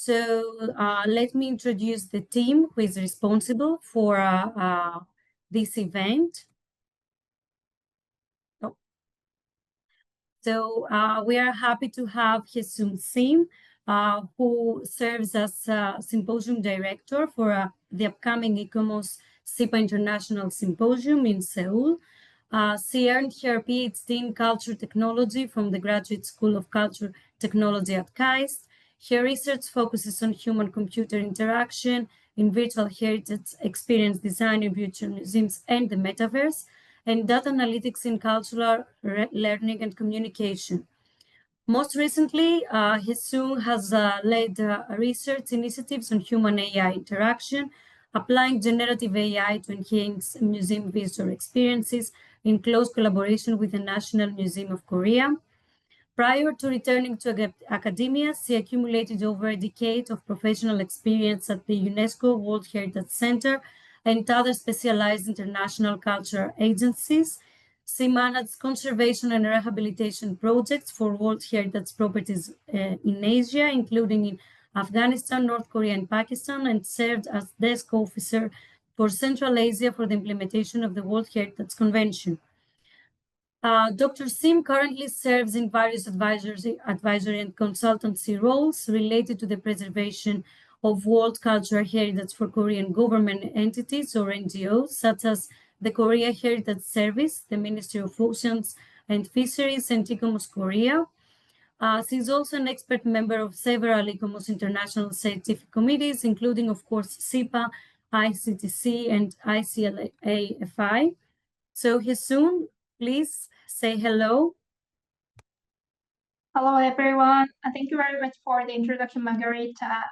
Let me introduce the team who is responsible for this event. We are happy to have Hyeseung Shim, who serves as Symposium Director for the upcoming ICOMOS CIPA International Symposium in Seoul. She earned her PhD in Culture Technology from the Graduate School of Culture Technology at KAIST. Her research focuses on human-computer interaction in virtual heritage experience design in virtual museums and the metaverse, and data analytics in cultural learning and communication. Most recently, Hyeseung has led research initiatives on human-AI interaction, applying generative AI to enhance museum visitor experiences in close collaboration with the National Museum of Korea. Prior to returning to academia, she accumulated over a decade of professional experience at the UNESCO World Heritage Center and other specialized international cultural agencies. She managed conservation and rehabilitation projects for World Heritage properties in Asia, including in Afghanistan, North Korea, and Pakistan, and served as desk officer for Central Asia for the implementation of the World Heritage Convention. Dr. Shim currently serves in various advisory and consultancy roles related to the preservation of world cultural heritage for Korean government entities or NGOs, such as the Korea Heritage Service, the Ministry of Oceans and Fisheries, and ICOMOS Korea. She is also an expert member of several ICOMOS international scientific committees, including, of course, CIPA, ICTC, and ICLAFI. So Hyeseung, please say hello. Hello, everyone. Thank you very much for the introduction, Margarita.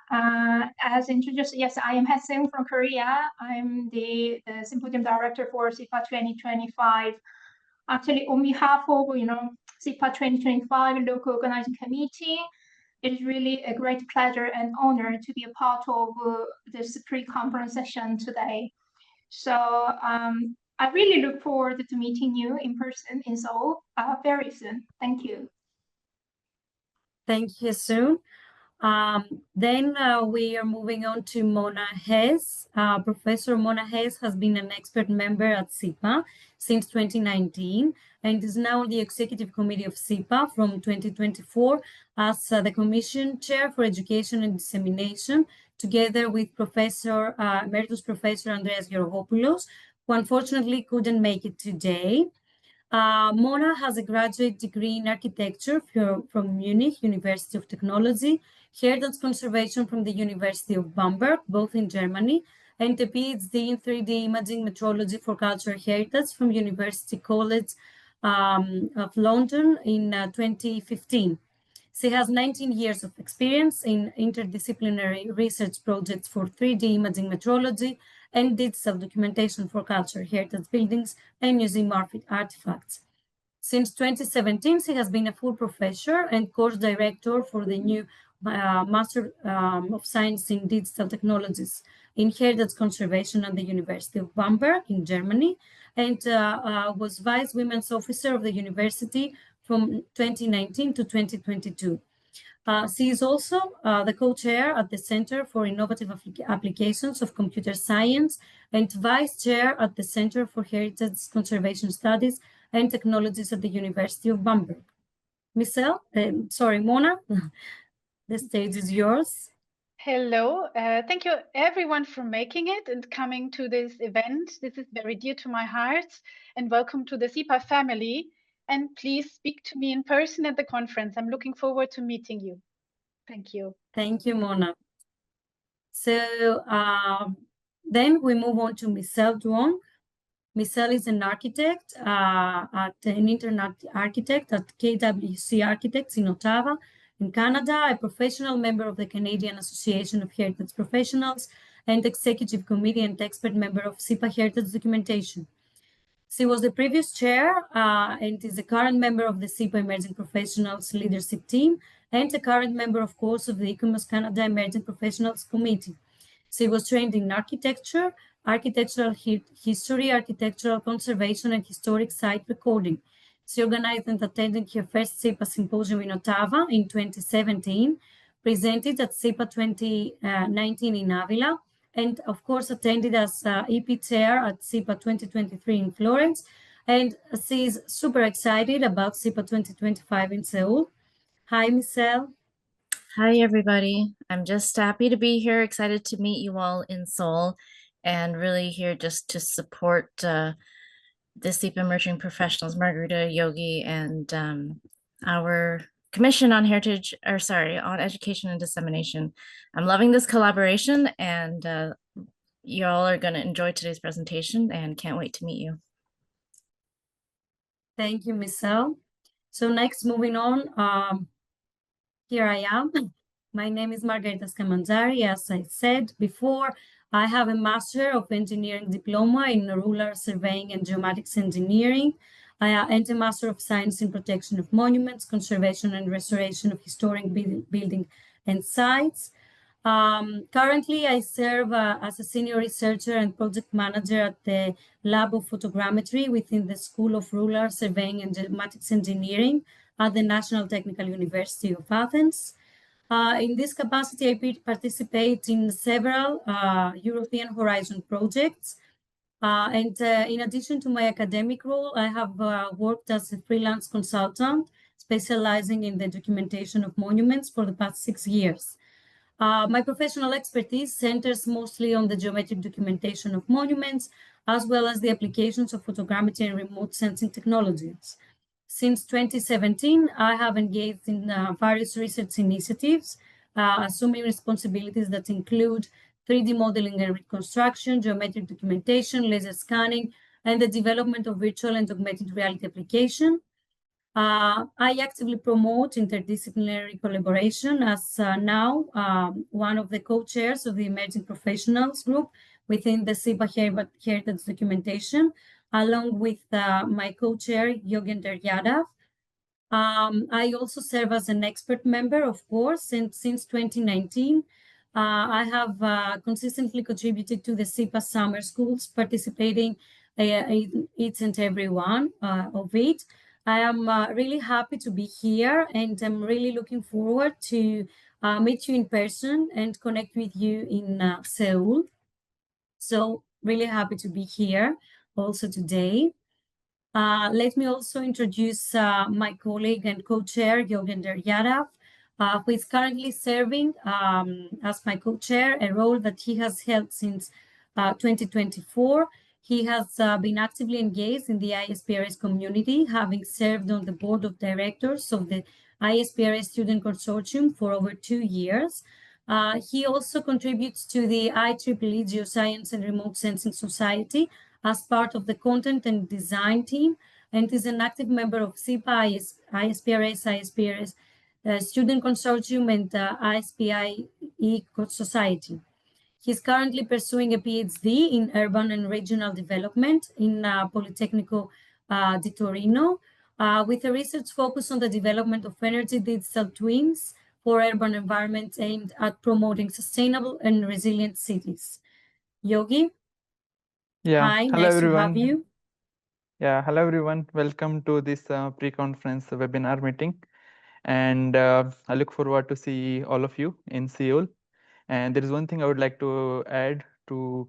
As introduced, yes, I am Hyeseung from Korea. I'm the Symposium Director for CIPA 2025. Actually, on behalf of, CIPA 2025 Local Organizing Committee, it is really a great pleasure and honor to be a part of this pre-conference session today. So I really look forward to meeting you in person in Seoul very soon. Thank you. Thank you, Hyeseung. Then we are moving on to Mona Hess. Professor Mona Hess has been an expert member at CIPA since 2019 and is now on the Executive Committee of CIPA from 2024 as the Commission Chair for Education and Dissemination, together with Emeritus Professor Andreas Georgopoulos, who unfortunately couldn't make it today. Mona has a graduate degree in architecture from Munich University of Technology, heritage conservation from the University of Bamberg, both in Germany, and a PhD in 3D imaging metrology for cultural heritage from University College of London in 2015. She has 19 years of experience in interdisciplinary research projects for 3D imaging metrology and digital documentation for cultural heritage buildings and museum artifacts. Since 2017, she has been a full professor and course director for the new Master of Science in Digital Technologies in Heritage Conservation at the University of Bamberg in Germany, and was Vice Women's Officer of the University from 2019 to 2022. She is also the co-chair at the Center for Innovative Applications of Computer Science and vice chair at the Center for Heritage Conservation Studies and Technologies at the University of Bamberg. Mona, the stage is yours. Hello, thank you everyone for making it and coming to this event. This is very dear to my heart, and welcome to the CIPA family. And please speak to me in person at the conference. I'm looking forward to meeting you. Thank you. Thank you, Mona. So then we move on to Michelle Douong. Michelle is an architect, an internet architect at KWC Architects in Ottawa, in Canada, a professional member of the Canadian Association of Heritage Professionals, and executive committee and expert member of CIPA Heritage Documentation. She was the previous chair and is a current member of the CIPA Emerging Professionals Leadership Team and a current member, of course, of the ICOMOS Canada Emerging Professionals Committee. She was trained in architecture, architectural history, architectural conservation, and historic site recording. She organized and attended her first CIPA Symposium in Ottawa in 2017, presented at CIPA 2019 in Avila, and of course attended as EP chair at CIPA 2023 in Florence. And she's super excited about CIPA 2025 in Seoul. Hi, Michelle. Hi, everybody. I'm just happy to be here, excited to meet you all in Seoul, and really here just to support the CIPA Emerging Professionals, Margarita, Yogi, and our Commission on on Education and Dissemination. I'm loving this collaboration, and you all are going to enjoy today's presentation and can't wait to meet you. Thank you, Michelle. So next, moving on, here I am. My name is Margarita Skamantzari. As I said before, I have a Master of Engineering diploma in Rural Surveying and Geomatics Engineering, and a Master of Science in Protection of Monuments, Conservation and Restoration of Historic Building and Sites. Currently, I serve as a Senior Researcher and Project Manager at the Lab of Photogrammetry within the School of Rural Surveying and Geomatics Engineering at the National Technical University of Athens. In this capacity, I participate in several European Horizon projects. And in addition to my academic role, I have worked as a freelance consultant, specializing in the documentation of monuments for the past 6 years. My professional expertise centers mostly on the geometric documentation of monuments, as well as the applications of photogrammetry and remote sensing technologies. Since 2017, I have engaged in various research initiatives, assuming responsibilities that include 3D modeling and reconstruction, geometric documentation, laser scanning, and the development of virtual and augmented reality application. I actively promote interdisciplinary collaboration as now one of the co-chairs of the Emerging Professionals group within the CIPA Heritage Documentation, along with my co-chair, Yogender Yadav. I also serve as an expert member, of course, and since 2019, I have consistently contributed to the CIPA summer schools, participating in each and every one of it. I am really happy to be here, and I'm really looking forward to meet you in person and connect with you in Seoul. So really happy to be here also today. Let me also introduce my colleague and co-chair, Yogender Yadav, who is currently serving as my co-chair, a role that he has held since 2024. He has been actively engaged in the ISPRS community, having served on the board of directors of the ISPRS Student Consortium for over 2 years. He also contributes to the IEEE Geoscience and Remote Sensing Society as part of the content and design team, and is an active member of CIPA, ISPRS Student Consortium, and ISPIE Society. He's currently pursuing a PhD in Urban and Regional Development in Politecnico di Torino, with a research focus on the development of energy digital twins for urban environments aimed at promoting sustainable and resilient cities. Yogi? Yeah, Hi, hello nice everyone. to have you. Yeah, hello everyone. Welcome to this pre-conference webinar meeting. And I look forward to see all of you in Seoul. And there is one thing I would like to add to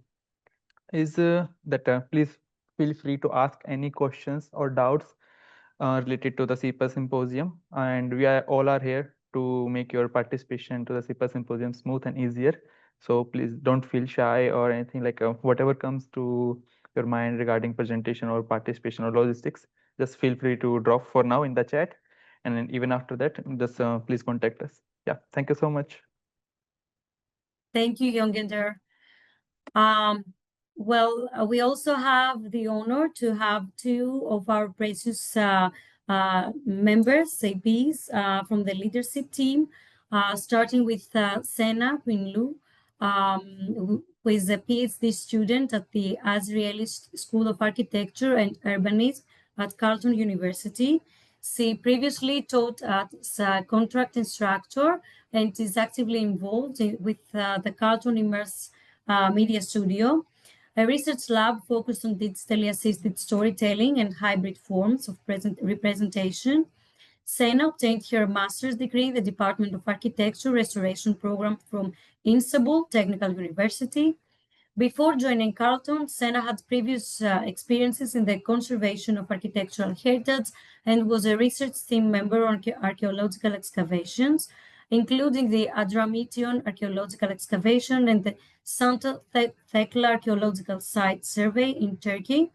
is that please feel free to ask any questions or doubts related to the CIPA Symposium. And we all are here to make your participation to the CIPA Symposium smooth and easier. So please don't feel shy or anything, like whatever comes to your mind regarding presentation or participation or logistics, just feel free to drop for now in the chat. And then even after that, just please contact us. Yeah, thank you so much. Thank you, Yogender. Well, we also have the honor to have 2 of our precious members, APs, from the leadership team, starting with Sena Koyunlu, who is a PhD student at the Azrieli School of Architecture and Urbanism at Carleton University. She previously taught as a contract instructor and is actively involved with the Carleton Immerse Media Studio, a research lab focused on digitally assisted storytelling and hybrid forms of representation. Sena obtained her master's degree in the Department of Architecture Restoration Program from Istanbul Technical University. Before joining Carleton, Sena had previous experiences in the conservation of architectural heritage and was a research team member on archaeological excavations, including the Adramition archaeological excavation and the Santa Thekla archaeological site survey in Turkey.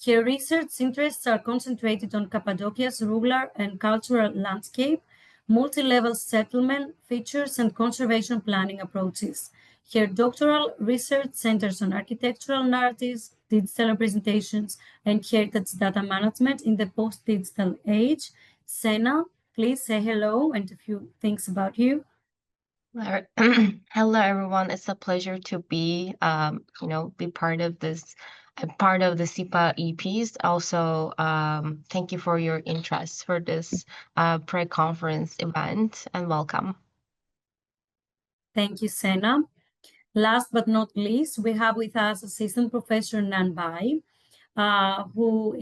Her research interests are concentrated on Cappadocia's rural and cultural landscape, multi-level settlement features, and conservation planning approaches. Her doctoral research centers on architectural narratives, digital representations, and heritage data management in the post-digital age. Sena, please say hello and a few things about you. Hello, everyone. It's a pleasure to be, be part of this. I'm part of the CIPA EPs. Also, thank you for your interest for this pre-conference event, and welcome. Thank you, Sena. Last but not least, we have with us Assistant Professor Nan Bai, who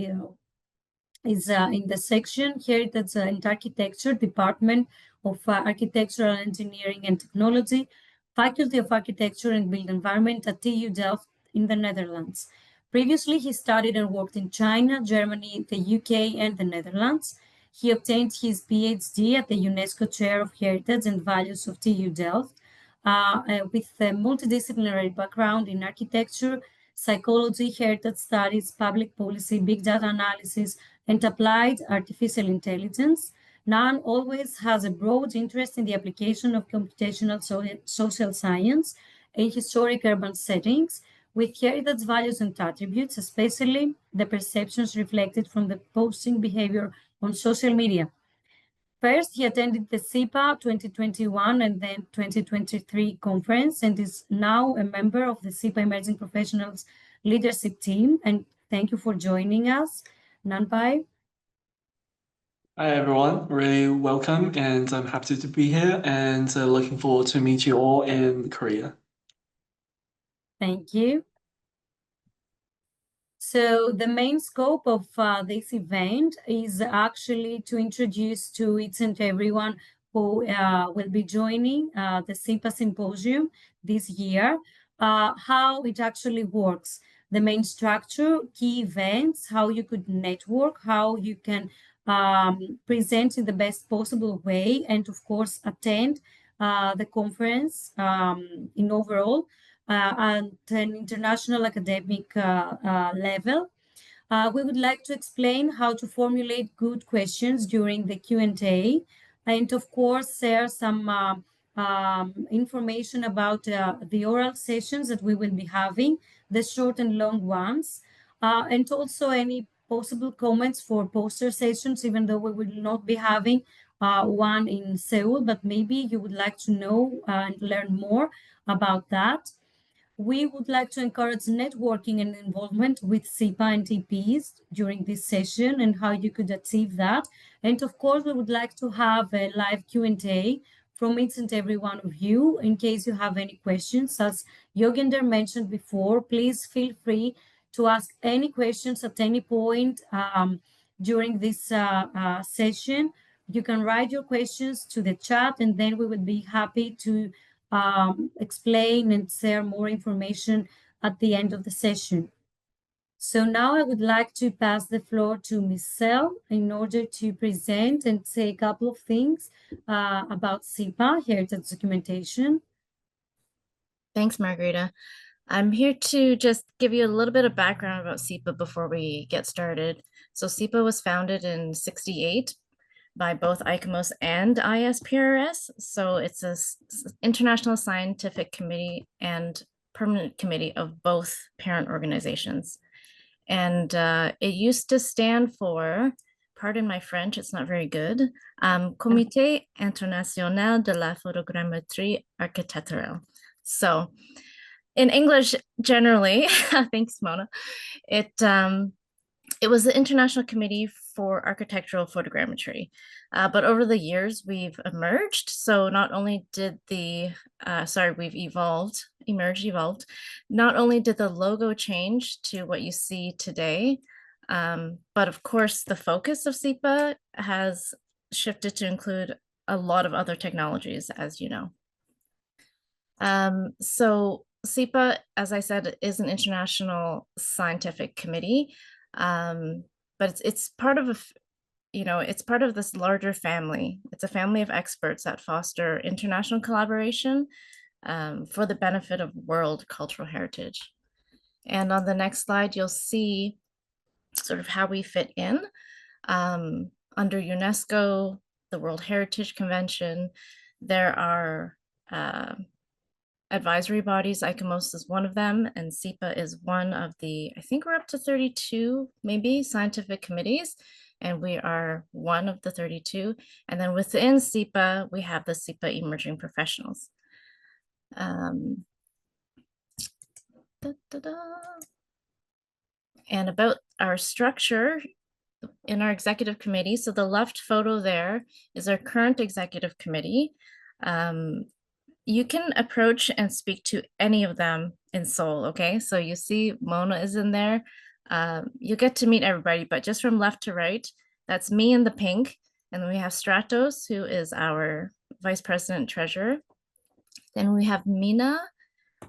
is in the section Heritage and Architecture Department of Architectural Engineering and Technology, Faculty of Architecture and Built Environment at TU Delft in the Netherlands. Previously, he studied and worked in China, Germany, the UK, and the Netherlands. He obtained his PhD at the UNESCO Chair of Heritage and Values of TU Delft, with a multidisciplinary background in architecture, psychology, heritage studies, public policy, big data analysis, and applied artificial intelligence. Nan always has a broad interest in the application of computational social science in historic urban settings, with heritage values and attributes, especially the perceptions reflected from the posting behavior on social media. First, he attended the CIPA 2021 and then 2023 conference and is now a member of the CIPA Emerging Professionals Leadership Team. And thank you for joining us, Nan Bai. Hi, everyone. Really welcome, and I'm happy to be here and looking forward to meet you all in Korea. Thank you. So the main scope of this event is actually to introduce to each and everyone who will be joining the CIPA Symposium this year, how it actually works, the main structure, key events, how you could network, how you can present in the best possible way, and of course attend the conference in overall. At an international academic level. We would like to explain how to formulate good questions during the Q&A, and of course share some information about the oral sessions that we will be having, the short and long ones, and also any possible comments for poster sessions, even though we will not be having one in Seoul, but maybe you would like to know and learn more about that. We would like to encourage networking and involvement with CIPA and EPs during this session and how you could achieve that. And of course, we would like to have a live Q&A from each and every one of you in case you have any questions. As Yogender mentioned before, please feel free to ask any questions at any point during this session. You can write your questions to the chat, and then we would be happy to explain and share more information at the end of the session. So now I would like to pass the floor to Michelle in order to present and say a couple of things about CIPA, heritage documentation. Thanks, Margarita. I'm here to just give you a little bit of background about CIPA before we get started. So CIPA was founded in '68 by both ICOMOS and ISPRS. So it's an international scientific committee and permanent committee of both parent organizations. And it used to stand for, pardon my French, it's not very good, Comité International de la Photogrammetrie Architecturale. So in English, generally, thanks, Mona, it was the International Committee for Architectural Photogrammetry. But over the years, we've emerged. So not only did we've evolved. Not only did the logo change to what you see today, but of course, the focus of CIPA has shifted to include a lot of other technologies, as you know. So CIPA, as I said, is an international scientific committee, but it's part of it's part of this larger family. It's a family of experts that foster international collaboration for the benefit of world cultural heritage. And on the next slide, you'll see sort of how we fit in. Under UNESCO, the World Heritage Convention, there are advisory bodies. ICOMOS is one of them, and CIPA is one of the, I think we're up to 32, maybe, scientific committees, and we are one of the 32. And then within CIPA, we have the CIPA Emerging Professionals. And about our structure in our executive committee. So the left photo there is our current executive committee. You can approach and speak to any of them in Seoul, okay? So you see Mona is in there. You get to meet everybody, but just from left to right, that's me in the pink. And then we have Stratos, who is our vice president treasurer. Then we have Mina,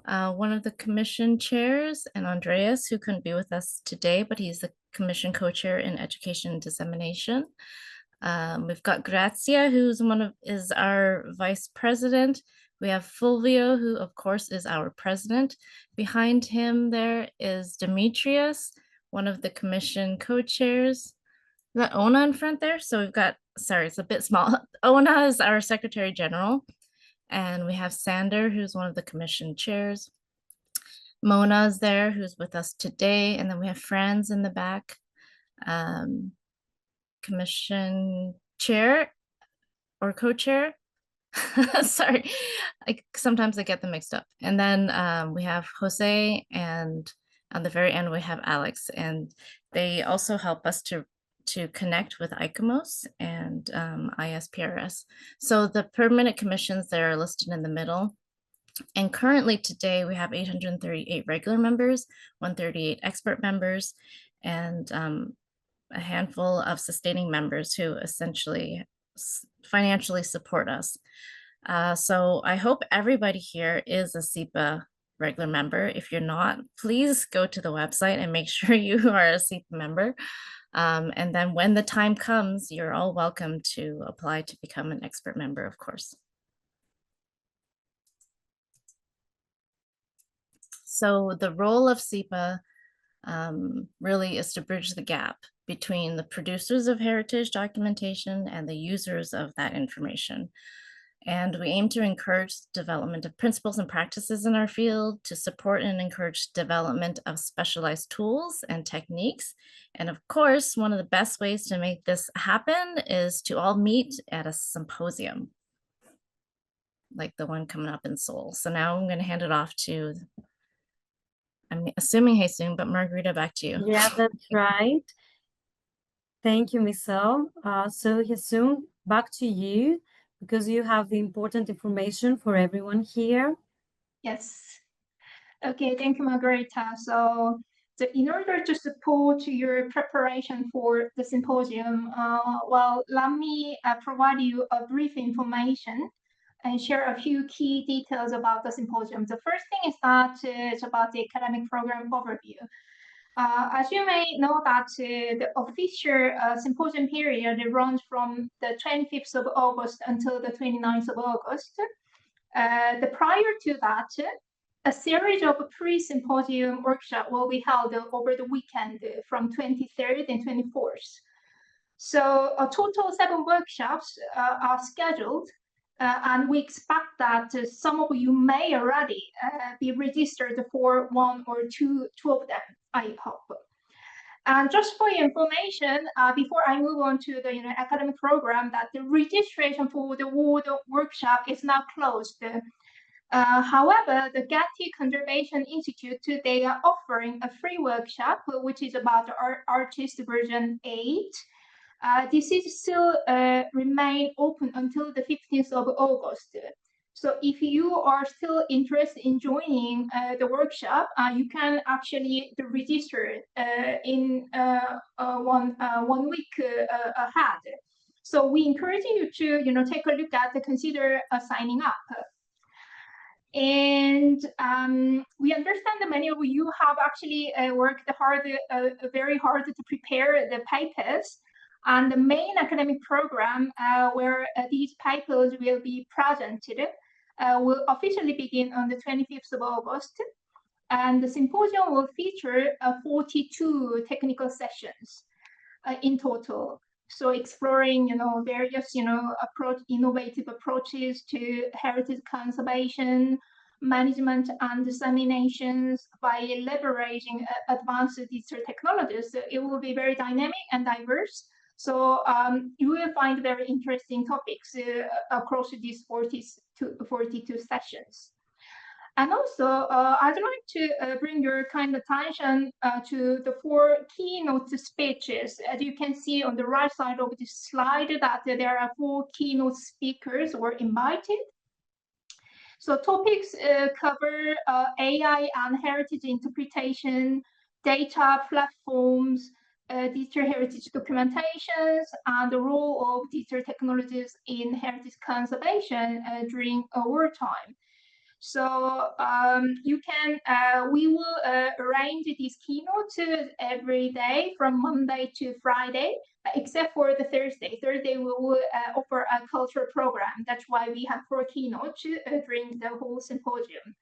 one of the commission chairs, and Andreas, who couldn't be with us today, but he's the commission co-chair in education and dissemination. We've got Grazia, who's is our vice president. We have Fulvio, who of course is our president. Behind him there is Demetrius, one of the commission co-chairs. Is that Ona in front there? So we've got, sorry, it's a bit small. Ona is our secretary general. And we have Sander, who's one of the commission chairs. Mona is there, who's with us today. And then we have Franz in the back, commission chair or co-chair. Sorry, sometimes I get them mixed up. And then we have Jose, and on the very end, we have Alex. And they also help us to connect with ICOMOS and ISPRS. So the permanent commissions there are listed in the middle. And currently today we have 838 regular members, 138 expert members, and a handful of sustaining members who essentially financially support us. So I hope everybody here is a CIPA regular member. If you're not, please go to the website and make sure you are a CIPA member. And then when the time comes, you're all welcome to apply to become an expert member, of course. So the role of CIPA really is to bridge the gap between the producers of heritage documentation and the users of that information. And we aim to encourage development of principles and practices in our field, to support and encourage development of specialized tools and techniques. And of course, one of the best ways to make this happen is to all meet at a symposium, like the one coming up in Seoul. So now I'm going to hand it off to, I'm assuming Hyeseung, but Margarita, back to you. Yeah, that's right. Thank you, Michelle. So Hyeseung, back to you, because you have the important information for everyone here. Yes. Okay, thank you, Margarita. So in order to support your preparation for the symposium, well, let me provide you a brief information and share a few key details about the symposium. The first thing is that it's about the academic program overview. As you may know that the official symposium period runs from the 25th of August until the 29th of August. Prior to that, a series of pre-symposium workshops will be held over the weekend from 23rd and 24th. So a total 7 workshops are scheduled, and we expect that some of you may already be registered for one or two of them, I hope. And just for your information, before I move on to the academic program, that the registration for the world workshop is now closed. However, the Getty Conservation Institute, they are offering a free workshop, which is about the artist version 8. This is still remain open until the 15th of August. So if you are still interested in joining the workshop, you can actually register in 1 week ahead. So we encourage you to take a look at consider signing up. And we understand that many of you have actually worked very hard to prepare the papers. And the main academic program where these papers will be presented will officially begin on the 25th of August. And the symposium will feature 42 technical sessions in total. So exploring, various, innovative approaches to heritage conservation, management and disseminations by leveraging advanced digital technologies. So it will be very dynamic and diverse. So you will find very interesting topics across these 42 sessions. And also, I'd like to bring your kind attention to the 4 keynote speeches. As you can see on the right side of this slide, that there are 4 keynote speakers were invited. So topics cover AI and heritage interpretation, data platforms, digital heritage documentations, and the role of digital technologies in heritage conservation during wartime. So we will arrange these keynotes every day from Monday to Friday, except for the Thursday. Thursday we will offer a cultural program. That's why we have 4 keynotes during the whole symposium.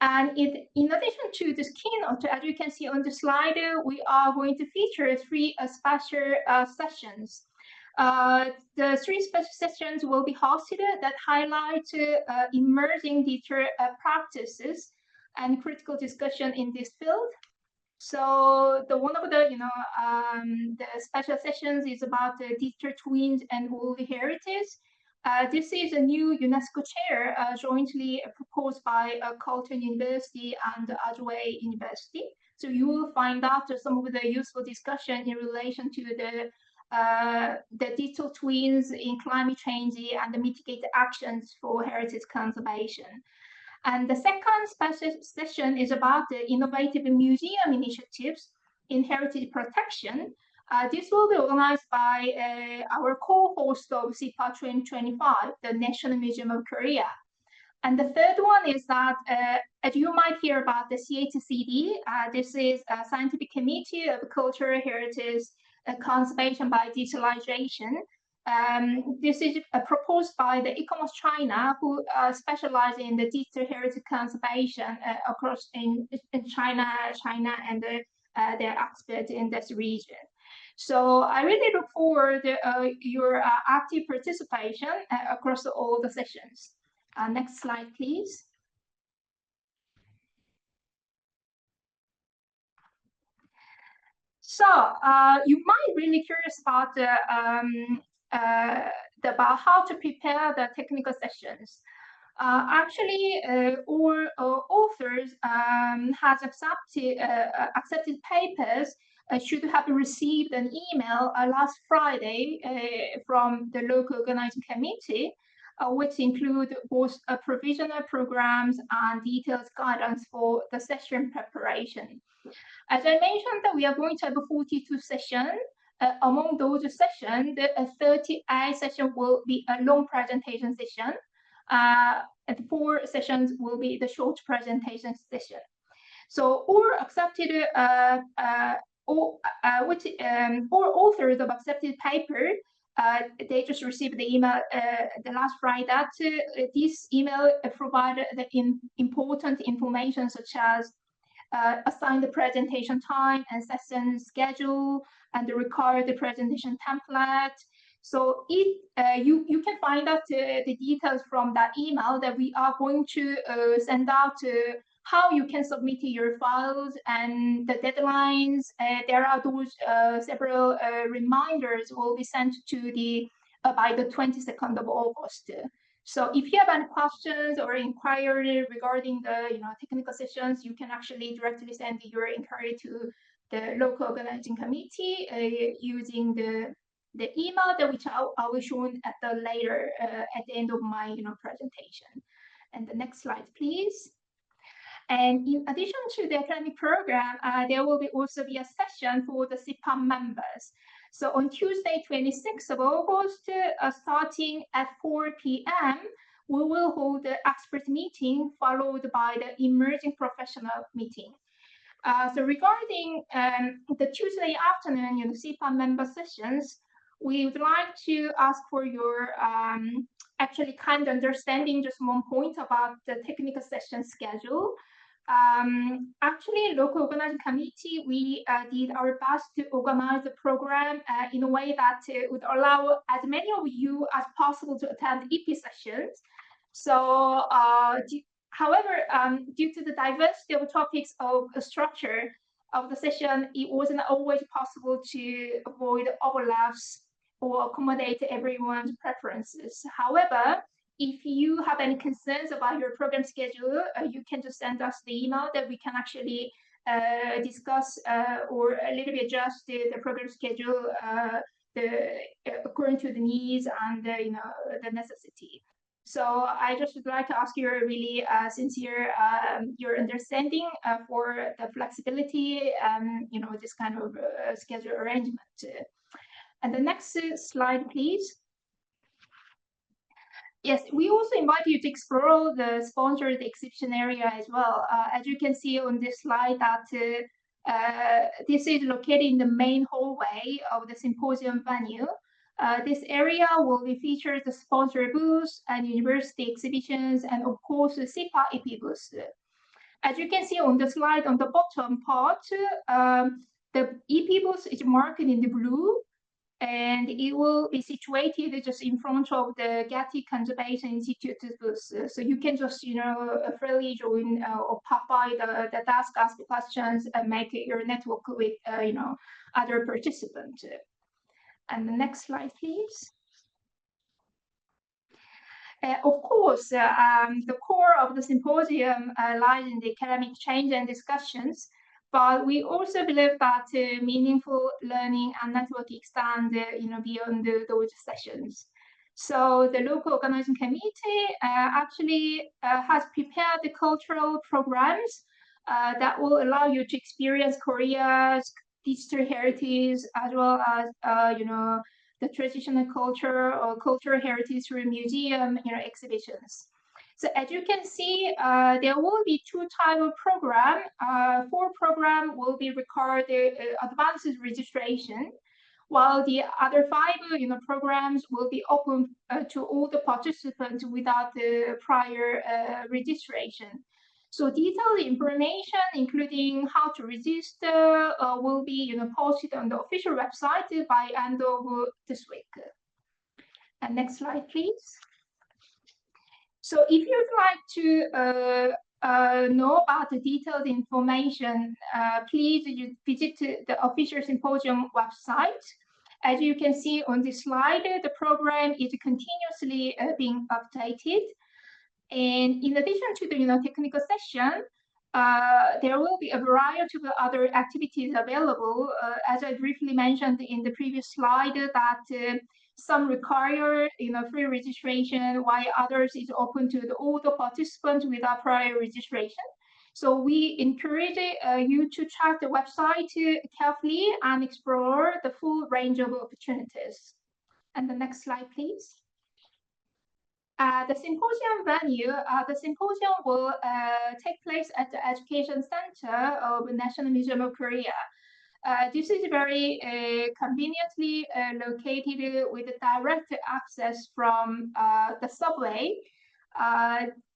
And in addition to this keynote, as you can see on the slide, we are going to feature 3 special sessions. The 3 special sessions will be hosted that highlight emerging digital practices and critical discussion in this field. So one of the special sessions is about digital twins and world heritage. This is a new UNESCO chair jointly proposed by Carleton University and Adway University. So you will find out some of the useful discussion in relation to the digital twins in climate change and the mitigated actions for heritage conservation. And the second special session is about the innovative museum initiatives in heritage protection. This will be organized by our co-host of CIPA 2025, the National Museum of Korea. And the third one is that, as you might hear about the CHCD, this is a scientific committee of cultural heritage conservation by digitalization. This is proposed by the ICOMOS China, who specialize in the digital heritage conservation across in China and they're experts in this region. So I really look forward to your active participation across all the sessions. Next slide, please. So you might be really curious about how to prepare the technical sessions. Actually, all authors has accepted papers should have received an email last Friday from the local organizing committee, which include both provisional programs and detailed guidance for the session preparation. As I mentioned, that we are going to have 42 sessions. Among those sessions, the 38 session will be a long presentation session. And 4 sessions will be the short presentation session. So all accepted, all authors of accepted paper, they just received the email the last Friday that this email provided the important information such as assign the presentation time and session schedule and require the presentation template. So you can find out the details from that email that we are going to send out how you can submit your files and the deadlines. There are those several reminders will be sent to the by the 22nd of August. So if you have any questions or inquiry regarding the technical sessions, you can actually directly send your inquiry to the local organizing committee using the email that which I will show at the later at the end of my presentation. And the next slide, please. And in addition to the academic program, there will also be a session for the CIPA members. So on Tuesday, 26th of August, starting at 4 p.m., we will hold the expert meeting followed by the emerging professional meeting. So regarding the Tuesday afternoon, CIPA member sessions, we would like to ask for your actually kind understanding just one point about the technical session schedule. Actually, local organizing committee, we did our best to organize the program in a way that would allow as many of you as possible to attend EP sessions. So, however, due to the diversity of topics of the structure of the session, it wasn't always possible to avoid overlaps or accommodate everyone's preferences. However, if you have any concerns about your program schedule, you can just send us the email that we can actually discuss or a little bit adjust the program schedule according to the needs and the necessity. So I just would like to ask you a really sincere your understanding for the flexibility, this kind of schedule arrangement. And the next slide, please. Yes, we also invite you to explore the sponsored exhibition area as well. As you can see on this slide, that this is located in the main hallway of the symposium venue. This area will be featured the sponsor booths and university exhibitions, and of course the CIPA EP booth. As you can see on the slide on the bottom part, the EP booth is marked in the blue, and it will be situated just in front of the Getty Conservation Institute booth. So you can just, freely join or pop by the desk, ask questions, and make your network with, other participants. And the next slide, please. Of course, the core of the symposium lies in the academic exchange and discussions, but we also believe that meaningful learning and network extend, beyond those sessions. So the local organizing committee actually has prepared the cultural programs that will allow you to experience Korea's digital heritage as well as, the traditional culture or cultural heritage through museum, exhibitions. So as you can see, there will be two types of program. 4 program will be required advanced registration, while the other 5, programs will be open to all the participants without the prior registration. So detailed information, including how to register, will be posted on the official website by end of this week. And next slide, please. So if you'd like to know about the detailed information, please visit the official symposium website. As you can see on this slide, the program is continuously being updated. And in addition to the technical session, there will be a variety of other activities available. As I briefly mentioned in the previous slide, that some require free registration, while others is open to all the participants without prior registration. So we encourage you to check the website carefully and explore the full range of opportunities. And the next slide, please. The symposium venue, the symposium will take place at the Education Center of the National Museum of Korea. This is very conveniently located with direct access from the subway.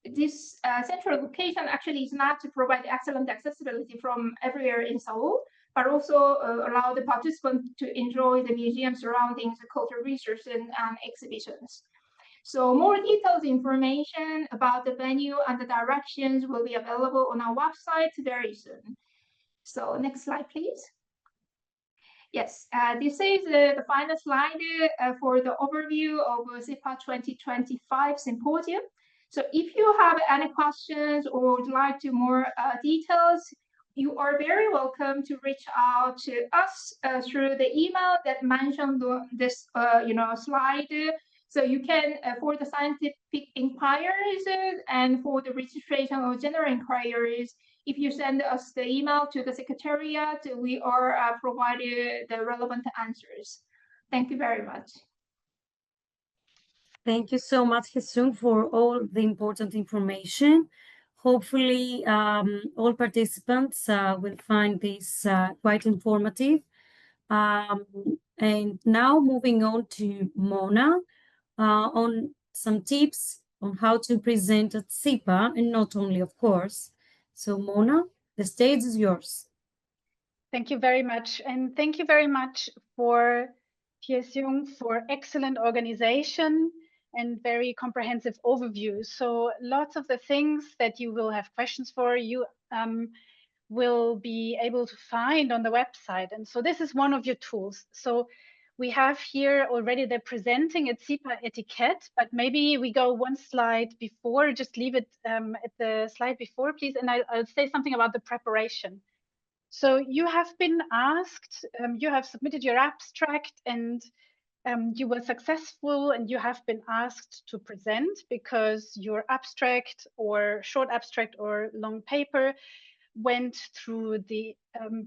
This central location actually is not to provide excellent accessibility from everywhere in Seoul, but also allow the participants to enjoy the museum surroundings, cultural research, and exhibitions. So more detailed information about the venue and the directions will be available on our website very soon. So next slide, please. Yes, this is the final slide for the overview of CIPA 2025 Symposium. So if you have any questions or would like to more details, you are very welcome to reach out to us through the email that mentioned on this slide. So you can, for the scientific inquiries and for the registration or general inquiries, if you send us the email to the secretariat, we are providing the relevant answers. Thank you very much. Thank you so much, Hyeseung, for all the important information. Hopefully, all participants will find this quite informative. And now moving on to Mona on some tips on how to present at CIPA, and not only, of course. So Mona, the stage is yours. Thank you very much. And thank you very much for Hyeseung for excellent organization and very comprehensive overview. So lots of the things that you will have questions for, you will be able to find on the website. And so this is one of your tools. So we have here already the presenting at CIPA etiquette, but maybe we go one slide before, just leave it at the slide before, please. And I'll say something about the preparation. So you have been asked, you have submitted your abstract and you were successful and you have been asked to present because your abstract or short abstract or long paper went through the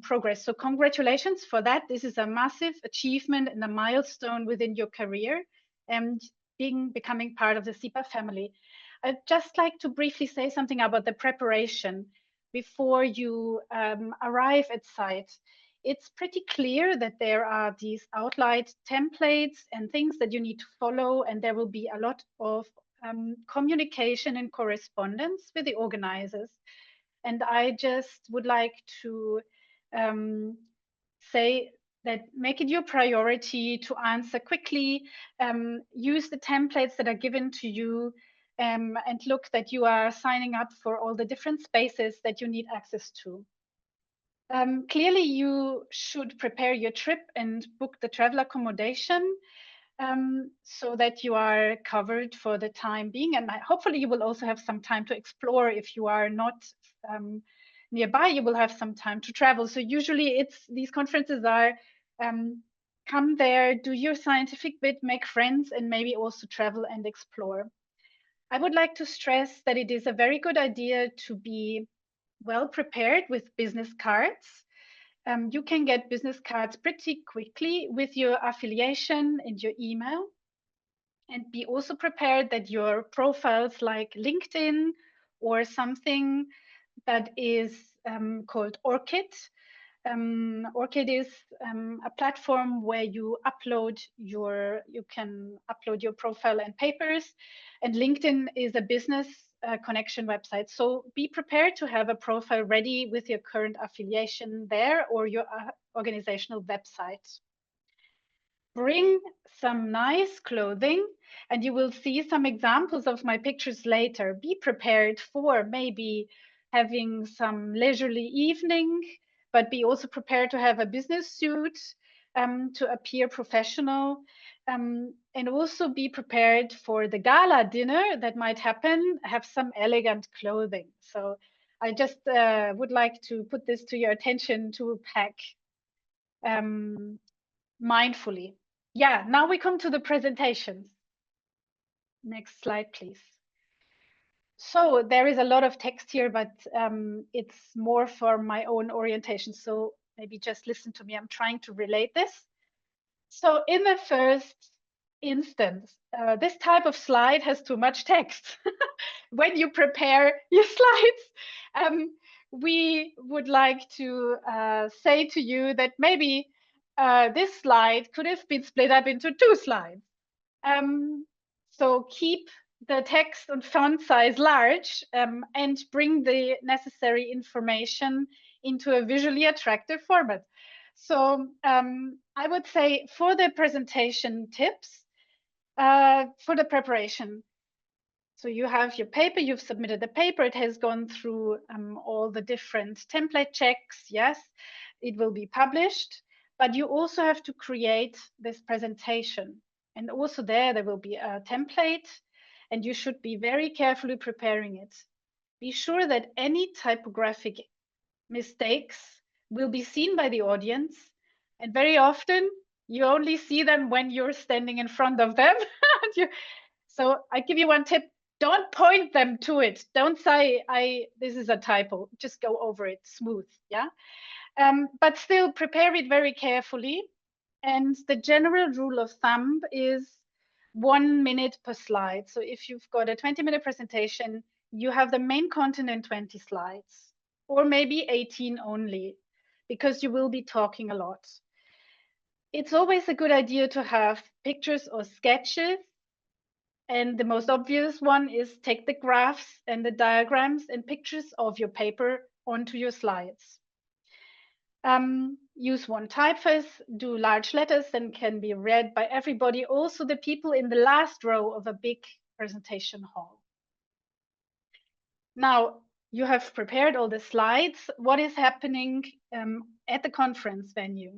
progress. So congratulations for that. This is a massive achievement and a milestone within your career and becoming part of the CIPA family. I'd just like to briefly say something about the preparation before you arrive at site. It's pretty clear that there are these outlined templates and things that you need to follow, and there will be a lot of communication and correspondence with the organizers. And I just would like to say that make it your priority to answer quickly, use the templates that are given to you, and look that you are signing up for all the different spaces that you need access to. Clearly, you should prepare your trip and book the travel accommodation so that you are covered for the time being. And hopefully you will also have some time to explore. If you are not nearby, you will have some time to travel. So usually these conferences are come there, do your scientific bit, make friends, and maybe also travel and explore. I would like to stress that it is a very good idea to be well prepared with business cards. You can get business cards pretty quickly with your affiliation and your email. And be also prepared that your profiles like LinkedIn or something that is called Orchid. Orchid is a platform where you can upload your profile and papers, and LinkedIn is a business connection website. So be prepared to have a profile ready with your current affiliation there or your organizational website. Bring some nice clothing, and you will see some examples of my pictures later. Be prepared for maybe having some leisurely evening, but be also prepared to have a business suit to appear professional. And also be prepared for the gala dinner that might happen, have some elegant clothing. So I just would like to put this to your attention to pack mindfully. Yeah, now we come to the presentations. Next slide, please. So there is a lot of text here, but it's more for my own orientation. So maybe just listen to me. I'm trying to relate this. So in the first instance, this type of slide has too much text. When you prepare your slides, we would like to say to you that maybe this slide could have been split up into 2 slides. So keep the text and font size large and bring the necessary information into a visually attractive format. So I would say for the presentation tips, for the preparation, so you have your paper, you've submitted the paper, it has gone through all the different template checks, yes, it will be published, but you also have to create this presentation. And also there will be a template, and you should be very carefully preparing it. Be sure that any typographic mistakes will be seen by the audience, and very often you only see them when you're standing in front of them. So I give you one tip. Don't point them to it. Don't say, this is a typo. Just go over it smooth, yeah? But still prepare it very carefully. And the general rule of thumb is 1 minute per slide. So if you've got a 20-minute presentation, you have the main content in 20 slides, or maybe 18 only, because you will be talking a lot. It's always a good idea to have pictures or sketches. And the most obvious one is take the graphs and the diagrams and pictures of your paper onto your slides. Use one typeface, do large letters and can be read by everybody, also the people in the last row of a big presentation hall. Now, you have prepared all the slides. What is happening at the conference venue?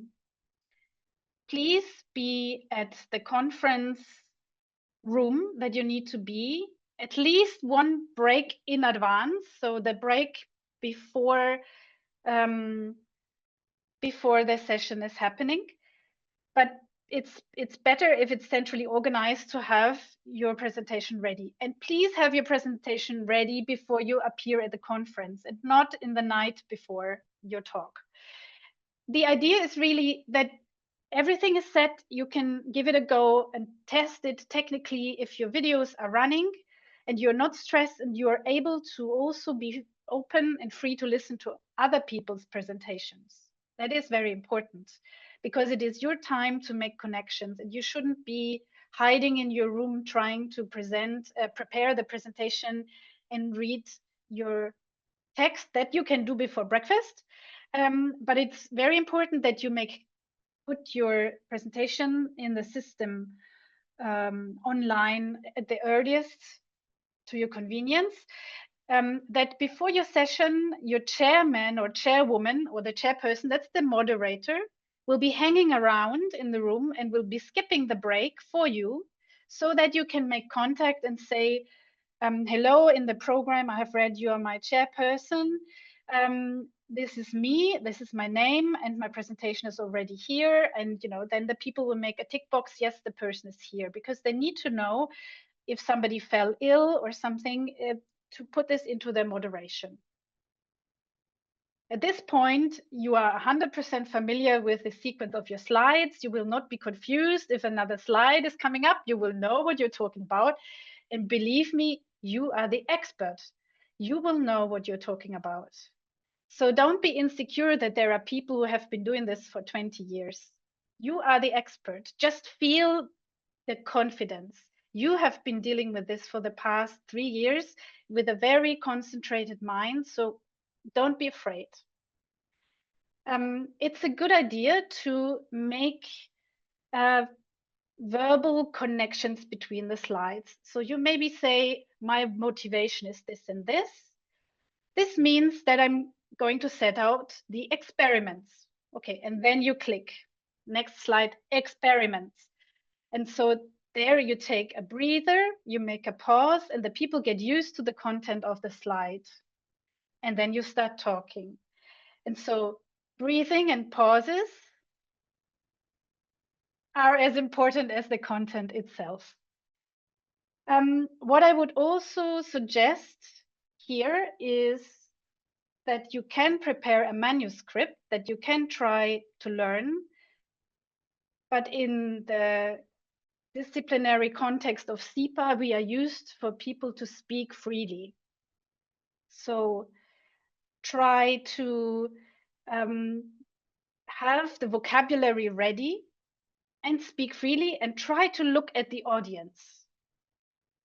Please be at the conference room that you need to be at least one break in advance. So the break before the session is happening, but it's better if it's centrally organized to have your presentation ready. And please have your presentation ready before you appear at the conference and not in the night before your talk. The idea is really that everything is set. You can give it a go and test it technically if your videos are running and you're not stressed, and you are able to also be open and free to listen to other people's presentations. That is very important, because it is your time to make connections, and you shouldn't be hiding in your room trying to prepare the presentation and read your text that you can do before breakfast. But it's very important that you put your presentation in the system online at the earliest to your convenience. That before your session, your chairman or chairwoman or the chairperson, that's the moderator, will be hanging around in the room and will be skipping the break for you, so that you can make contact and say, hello, in the program I have read you are my chairperson. This is me, this is my name, and my presentation is already here. And then the people will make a tick box, yes, the person is here, because they need to know if somebody fell ill or something, to put this into their moderation. At this point, you are 100% familiar with the sequence of your slides. You will not be confused if another slide is coming up. You will know what you're talking about. And believe me, you are the expert. You will know what you're talking about. So don't be insecure that there are people who have been doing this for 20 years. You are the expert. Just feel the confidence. You have been dealing with this for the past 3 years with a very concentrated mind. So don't be afraid. It's a good idea to make verbal connections between the slides. So you maybe say, my motivation is this and this. This means that I'm going to set out the experiments. Okay, and then you click. Next slide, experiments. And so there you take a breather, you make a pause, and the people get used to the content of the slide. And then you start talking. And so breathing and pauses are as important as the content itself. What I would also suggest here is that you can prepare a manuscript that you can try to learn, but in the disciplinary context of CIPA, we are used for people to speak freely. So try to have the vocabulary ready and speak freely, and try to look at the audience.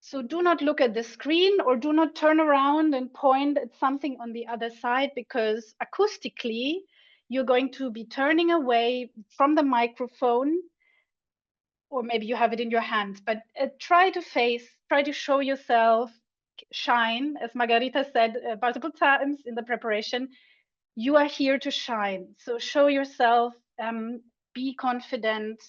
So do not look at the screen, or do not turn around and point at something on the other side, because acoustically, you're going to be turning away from the microphone, or maybe you have it in your hand, but try to show yourself, shine, as Margarita said multiple times in the preparation. You are here to shine. So show yourself, be confident,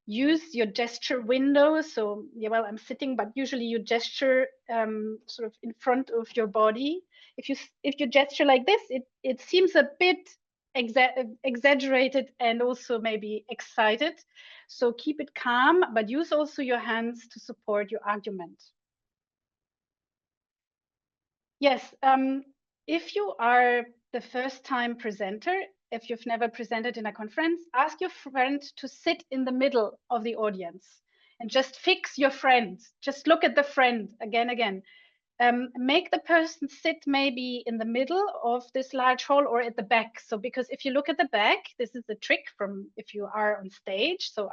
use your gesture window. So, yeah, well, I'm sitting, but usually you gesture sort of in front of your body. If you gesture like this, it seems a bit exaggerated and also maybe excited. So keep it calm, but use also your hands to support your argument. Yes, if you are the first time presenter, if you've never presented in a conference, ask your friend to sit in the middle of the audience and just fix your friend. Just look at the friend again. Make the person sit maybe in the middle of this large hall or at the back. So because if you look at the back, this is a trick from if you are on stage. So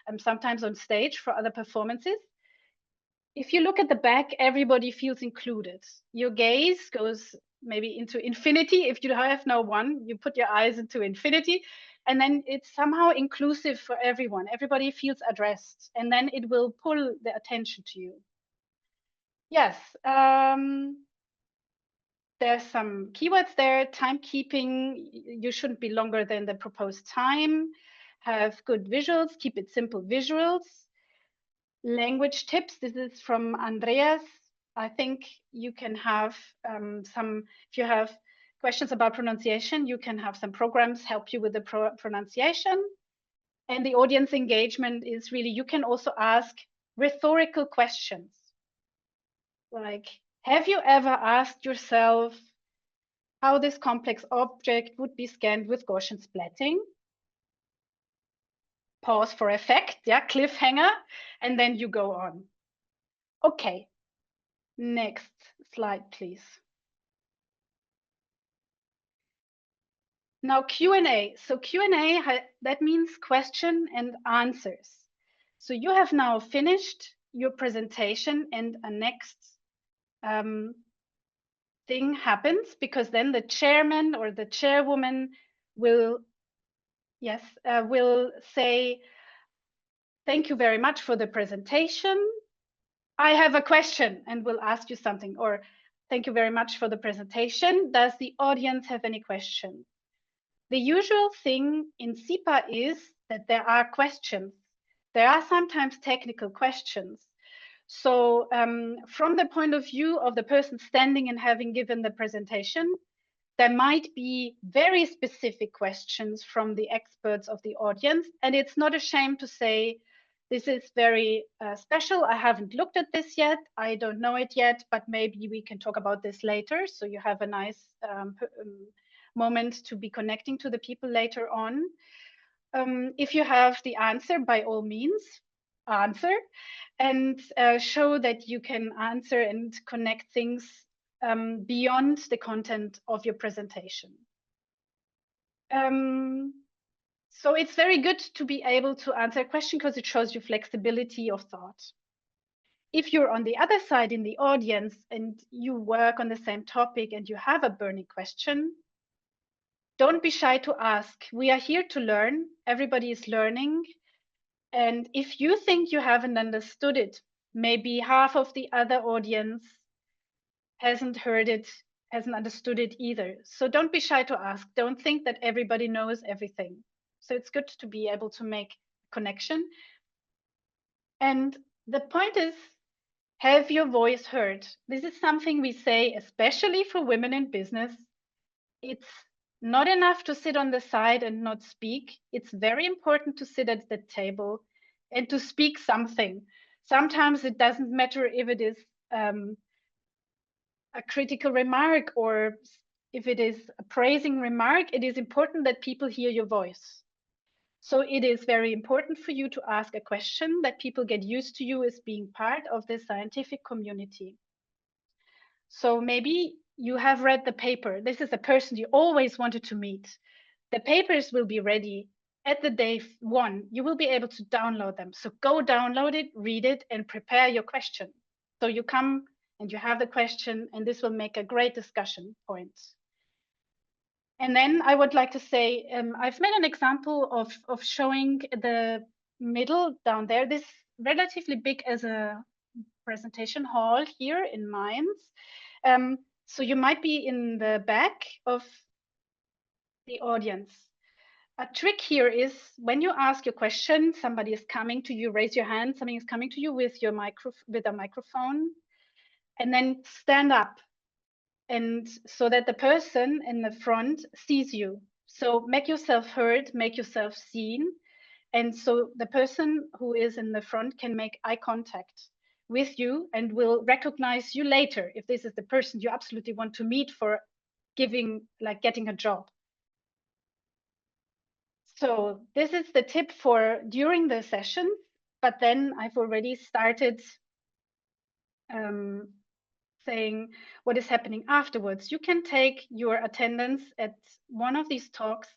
I'm sometimes on stage for other performances. If you look at the back, everybody feels included. Your gaze goes maybe into infinity. If you have no one, you put your eyes into infinity, and then it's somehow inclusive for everyone. Everybody feels addressed, and then it will pull the attention to you. Yes, there's some keywords there. Timekeeping, you shouldn't be longer than the proposed time. Have good visuals, keep it simple visuals. Language tips, this is from Andreas. I think you can have if you have questions about pronunciation, you can have some programs help you with the pronunciation. And the audience engagement is really, you can also ask rhetorical questions. Like, have you ever asked yourself how this complex object would be scanned with Gaussian splatting? Pause for effect, yeah, cliffhanger, and then you go on. Okay, next slide, please. Now Q&A. So Q&A, that means question and answers. So you have now finished your presentation and a next thing happens, because then the chairman or the chairwoman will, will say, thank you very much for the presentation. I have a question, and will ask you something, or thank you very much for the presentation. Does the audience have any questions? The usual thing in CIPA is that there are questions. There are sometimes technical questions. So from the point of view of the person standing and having given the presentation, there might be very specific questions from the experts of the audience. And it's not a shame to say, this is very special. I haven't looked at this yet. I don't know it yet, but maybe we can talk about this later. So you have a nice moment to be connecting to the people later on. If you have the answer, by all means, answer, and show that you can answer and connect things beyond the content of your presentation. So it's very good to be able to answer a question because it shows you flexibility of thought. If you're on the other side in the audience and you work on the same topic and you have a burning question, don't be shy to ask. We are here to learn. Everybody is learning. And if you think you haven't understood it, maybe half of the other audience hasn't heard it, hasn't understood it either. So don't be shy to ask. Don't think that everybody knows everything. So it's good to be able to make a connection. And the point is, have your voice heard. This is something we say, especially for women in business. It's not enough to sit on the side and not speak. It's very important to sit at the table and to speak something. Sometimes it doesn't matter if it is a critical remark or if it is a praising remark. It is important that people hear your voice. So it is very important for you to ask a question, that people get used to you as being part of the scientific community. So maybe you have read the paper. This is a person you always wanted to meet. The papers will be ready at the day one. You will be able to download them. So go download it, read it, and prepare your question. So you come and you have the question, and this will make a great discussion point. And then I would like to say, I've made an example of showing the middle down there. This relatively big as a presentation hall here in Mainz. So you might be in the back of the audience. A trick here is when you ask your question, somebody is coming to you, raise your hand, somebody is coming to you with a microphone, and then stand up, and so that the person in the front sees you. So make yourself heard, make yourself seen, and so the person who is in the front can make eye contact with you and will recognize you later if this is the person you absolutely want to meet for getting a job. So this is the tip for during the session, but then I've already started saying what is happening afterwards. You can take your attendance at one of these talks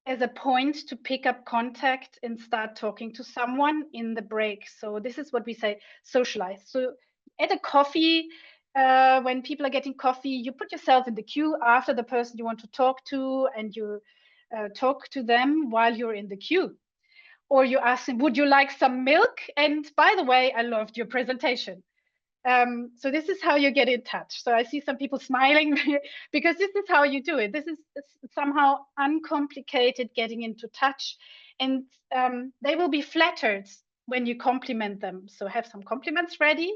as a point to pick up contact and start talking to someone in the break. So this is what we say, socialize. So at a coffee, when people are getting coffee, you put yourself in the queue after the person you want to talk to, and you talk to them while you're in the queue. Or you ask them, would you like some milk? And by the way, I loved your presentation. So this is how you get in touch. So I see some people smiling because this is how you do it. This is somehow uncomplicated getting into touch, and they will be flattered when you compliment them. So have some compliments ready,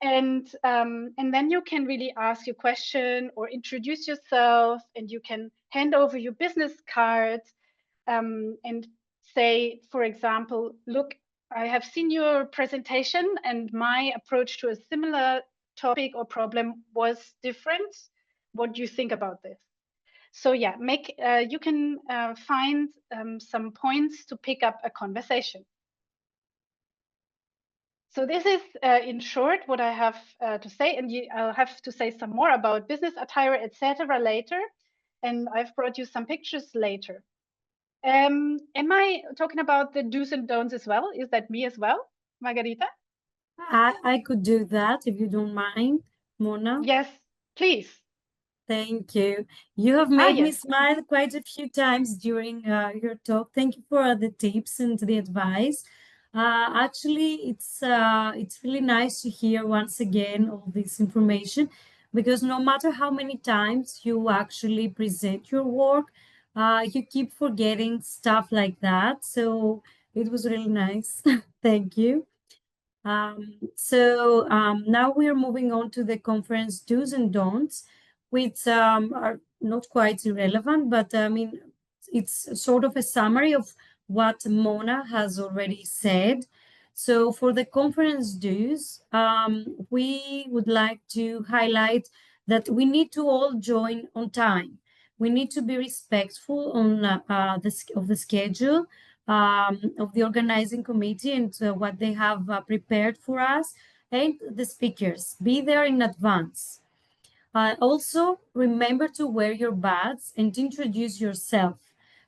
and then you can really ask your question or introduce yourself, and you can hand over your business card and say, for example, look, I have seen your presentation and my approach to a similar topic or problem was different. What do you think about this? So yeah, you can find some points to pick up a conversation. So this is in short what I have to say, and I'll have to say some more about business attire, etc. later. And I've brought you some pictures later. Am I talking about the do's and don'ts as well? Is that me as well, Margarita? I could do that if you don't mind, Mona. Yes, please. Thank you. You have made me Yes. smile quite a few times during your talk. Thank you for the tips and the advice. Actually, it's really nice to hear once again all this information, because no matter how many times you actually present your work, you keep forgetting stuff like that. So it was really nice. Thank you. Now we're moving on to the conference do's and don'ts, which are not quite irrelevant, but I mean, it's sort of a summary of what Mona has already said. So for the conference do's, we would like to highlight that we need to all join on time. We need to be respectful on of the schedule of the organizing committee and what they have prepared for us, and the speakers. Be there in advance. Also, remember to wear your badge and introduce yourself.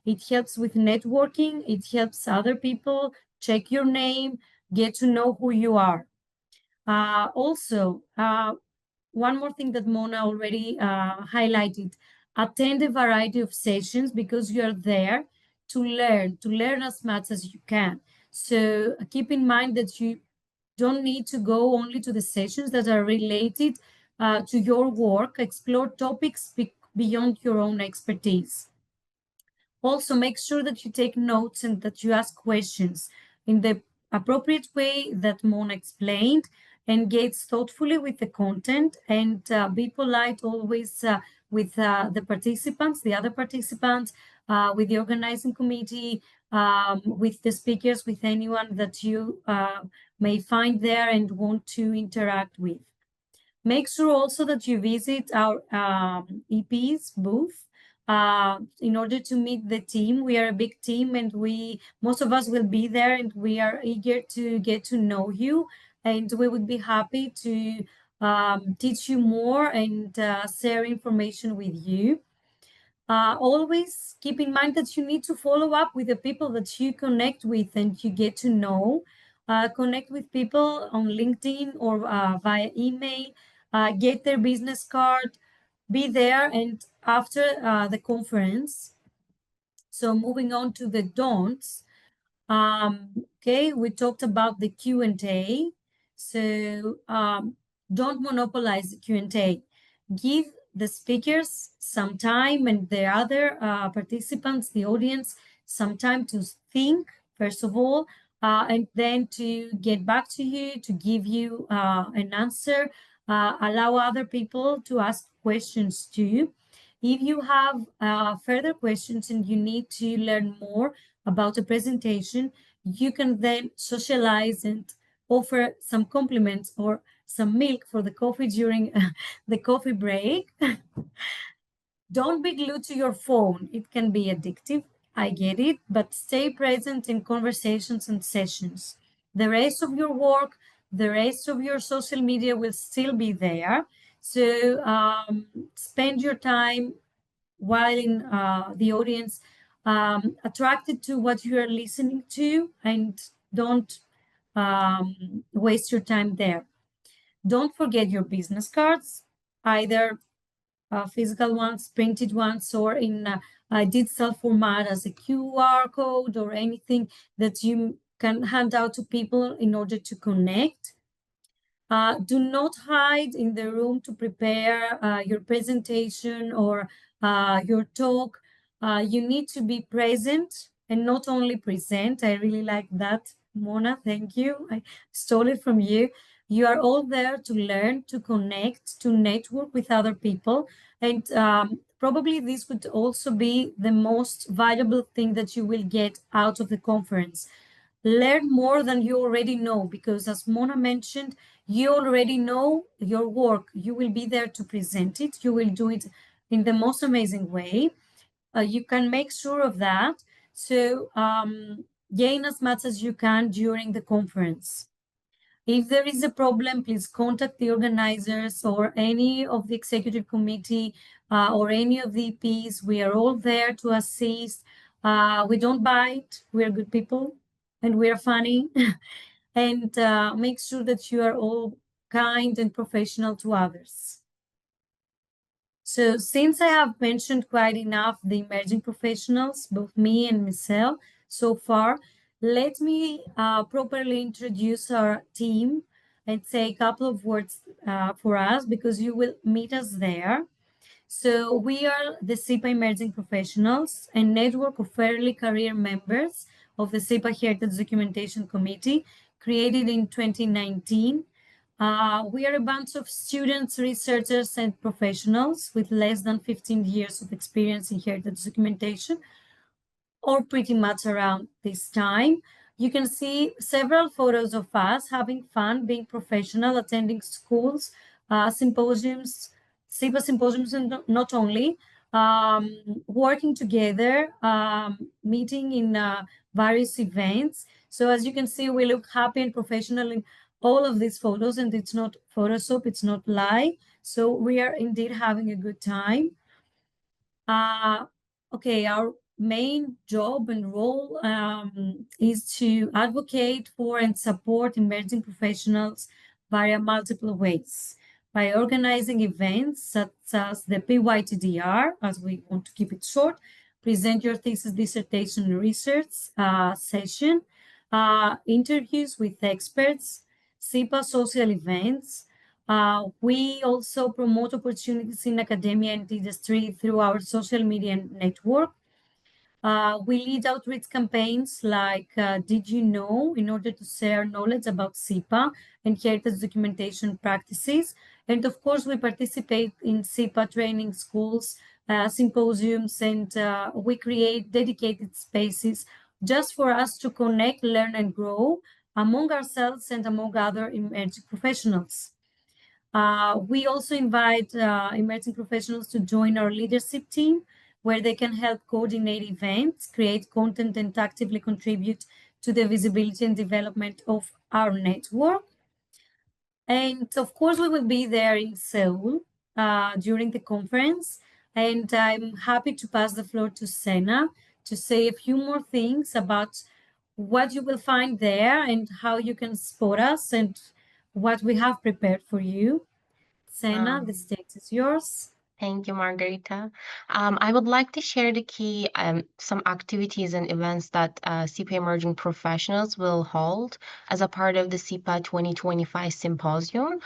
It helps with networking. It helps other people check your name, get to know who you are. Also, one more thing that Mona already highlighted, attend a variety of sessions because you are there to learn as much as you can. So keep in mind that you don't need to go only to the sessions that are related to your work. Explore topics beyond your own expertise. Also, make sure that you take notes and that you ask questions in the appropriate way that Mona explained. Engage thoughtfully with the content, and be polite always with the participants, the other participants, with the organizing committee, with the speakers, with anyone that you may find there and want to interact with. Make sure also that you visit our EP's booth in order to meet the team. We are a big team, and most of us will be there, and we are eager to get to know you, and we would be happy to teach you more and share information with you. Always keep in mind that you need to follow up with the people that you connect with and you get to know. Connect with people on LinkedIn or via email. Get their business card. Be there and after the conference. So moving on to the don'ts. Okay, we talked about the Q&A. So don't monopolize the Q&A. Give the speakers some time and the other participants, the audience, some time to think, first of all, and then to get back to you, to give you an answer. Allow other people to ask questions to you. If you have further questions and you need to learn more about a presentation, you can then socialize and offer some compliments or some milk for the coffee during the coffee break. Don't be glued to your phone. It can be addictive. I get it, but stay present in conversations and sessions. The rest of your work, the rest of your social media will still be there. So spend your time while in the audience attracted to what you are listening to, and don't waste your time there. Don't forget your business cards, either physical ones, printed ones, or in a digital format as a QR code or anything that you can hand out to people in order to connect. Do not hide in the room to prepare your presentation or your talk. You need to be present and not only present. I really like that, Mona. Thank you. I stole it from you. You are all there to learn, to connect, to network with other people. And probably this would also be the most valuable thing that you will get out of the conference. Learn more than you already know, because as Mona mentioned, you already know your work. You will be there to present it. You will do it in the most amazing way. You can make sure of that. So gain as much as you can during the conference. If there is a problem, please contact the organizers or any of the executive committee or any of the EPs. We are all there to assist. We don't bite. We are good people and we are funny. And make sure that you are all kind and professional to others. So since I have mentioned quite enough the emerging professionals, both me and Michelle so far, let me properly introduce our team and say a couple of words for us, because you will meet us there. So we are the CIPA Emerging Professionals, a network of early career members of the CIPA Heritage Documentation Committee, created in 2019. We are a bunch of students, researchers, and professionals with less than 15 years of experience in heritage documentation, or pretty much around this time. You can see several photos of us having fun, being professional, attending schools, symposiums, CIPA symposiums, and not only, working together, meeting in various events. So as you can see, we look happy and professional in all of these photos, and it's not Photoshop, it's not lie. So we are indeed having a good time. Okay, our main job and role is to advocate for and support emerging professionals via multiple ways, by organizing events such as the PYTDR, as we want to keep it short, present your thesis, dissertation, research session, interviews with experts, CIPA social events. We also promote opportunities in academia and industry through our social media network. We lead outreach campaigns like Did You Know, in order to share knowledge about CIPA and heritage documentation practices. And of course, we participate in CIPA training schools, symposiums, and we create dedicated spaces just for us to connect, learn, and grow among ourselves and among other emerging professionals. We also invite emerging professionals to join our leadership team, where they can help coordinate events, create content, and actively contribute to the visibility and development of our network. And of course, we will be there in Seoul during the conference. And I'm happy to pass the floor to Sena to say a few more things about what you will find there and how you can support us and what we have prepared for you. Sena, the stage is yours. Thank you, Margarita. I would like to share the key some activities and events that CIPA Emerging Professionals will hold as a part of the CIPA 2025 Symposium.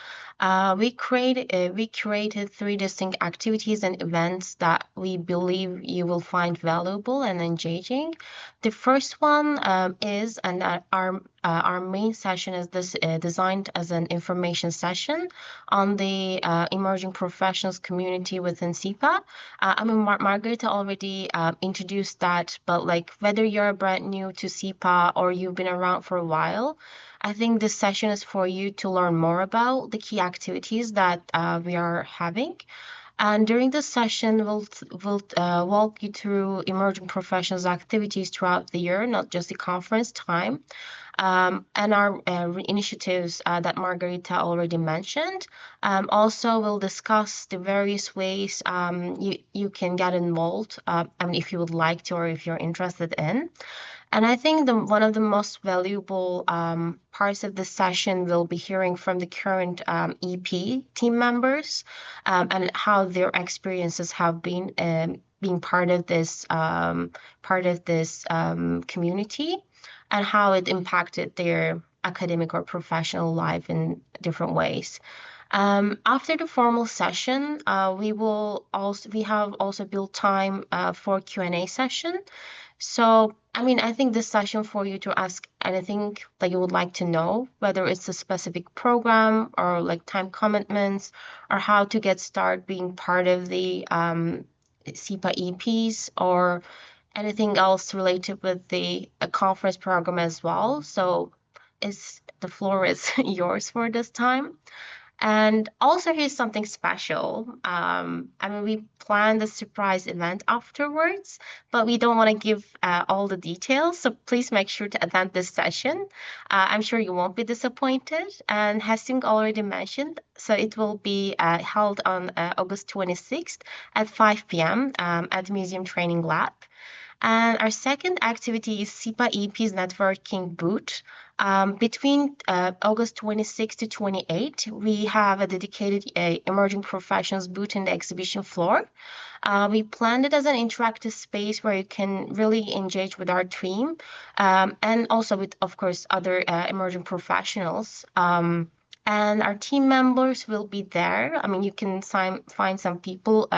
We created 3 distinct activities and events that we believe you will find valuable and engaging. The first one is, and our main session is this designed as an information session on the emerging professionals community within CIPA. I mean, Margarita already introduced that, but like whether you're brand new to CIPA or you've been around for a while, I think this session is for you to learn more about the key activities that we are having. And during this session, we'll walk you through emerging professionals activities throughout the year, not just the conference time. And our initiatives that Margarita already mentioned. Also, we'll discuss the various ways you can get involved, I mean, if you would like to or if you're interested in. And I think one of the most valuable parts of this session will be hearing from the current EP team members and how their experiences have been being part of this community and how it impacted their academic or professional life in different ways. After the formal session, we have also built time for Q&A session. So, I mean, I think this session for you to ask anything that you would like to know, whether it's a specific program or like time commitments or how to get started being part of the CIPA EPs or anything else related with the conference program as well. So the floor is yours for this time. And also, here's something special. I mean, we planned a surprise event afterwards, but we don't want to give all the details. So please make sure to attend this session. I'm sure you won't be disappointed. And Hyeseung already mentioned, so it will be held on August 26th at 5 p.m. At the Museum Training Lab. And our second activity is CIPA EP's networking booth. Between August 26 to 28, we have a dedicated emerging professionals booth in the exhibition floor. We planned it as an interactive space where you can really engage with our team and also with, of course, other emerging professionals. And our team members will be there. I mean, you can find some people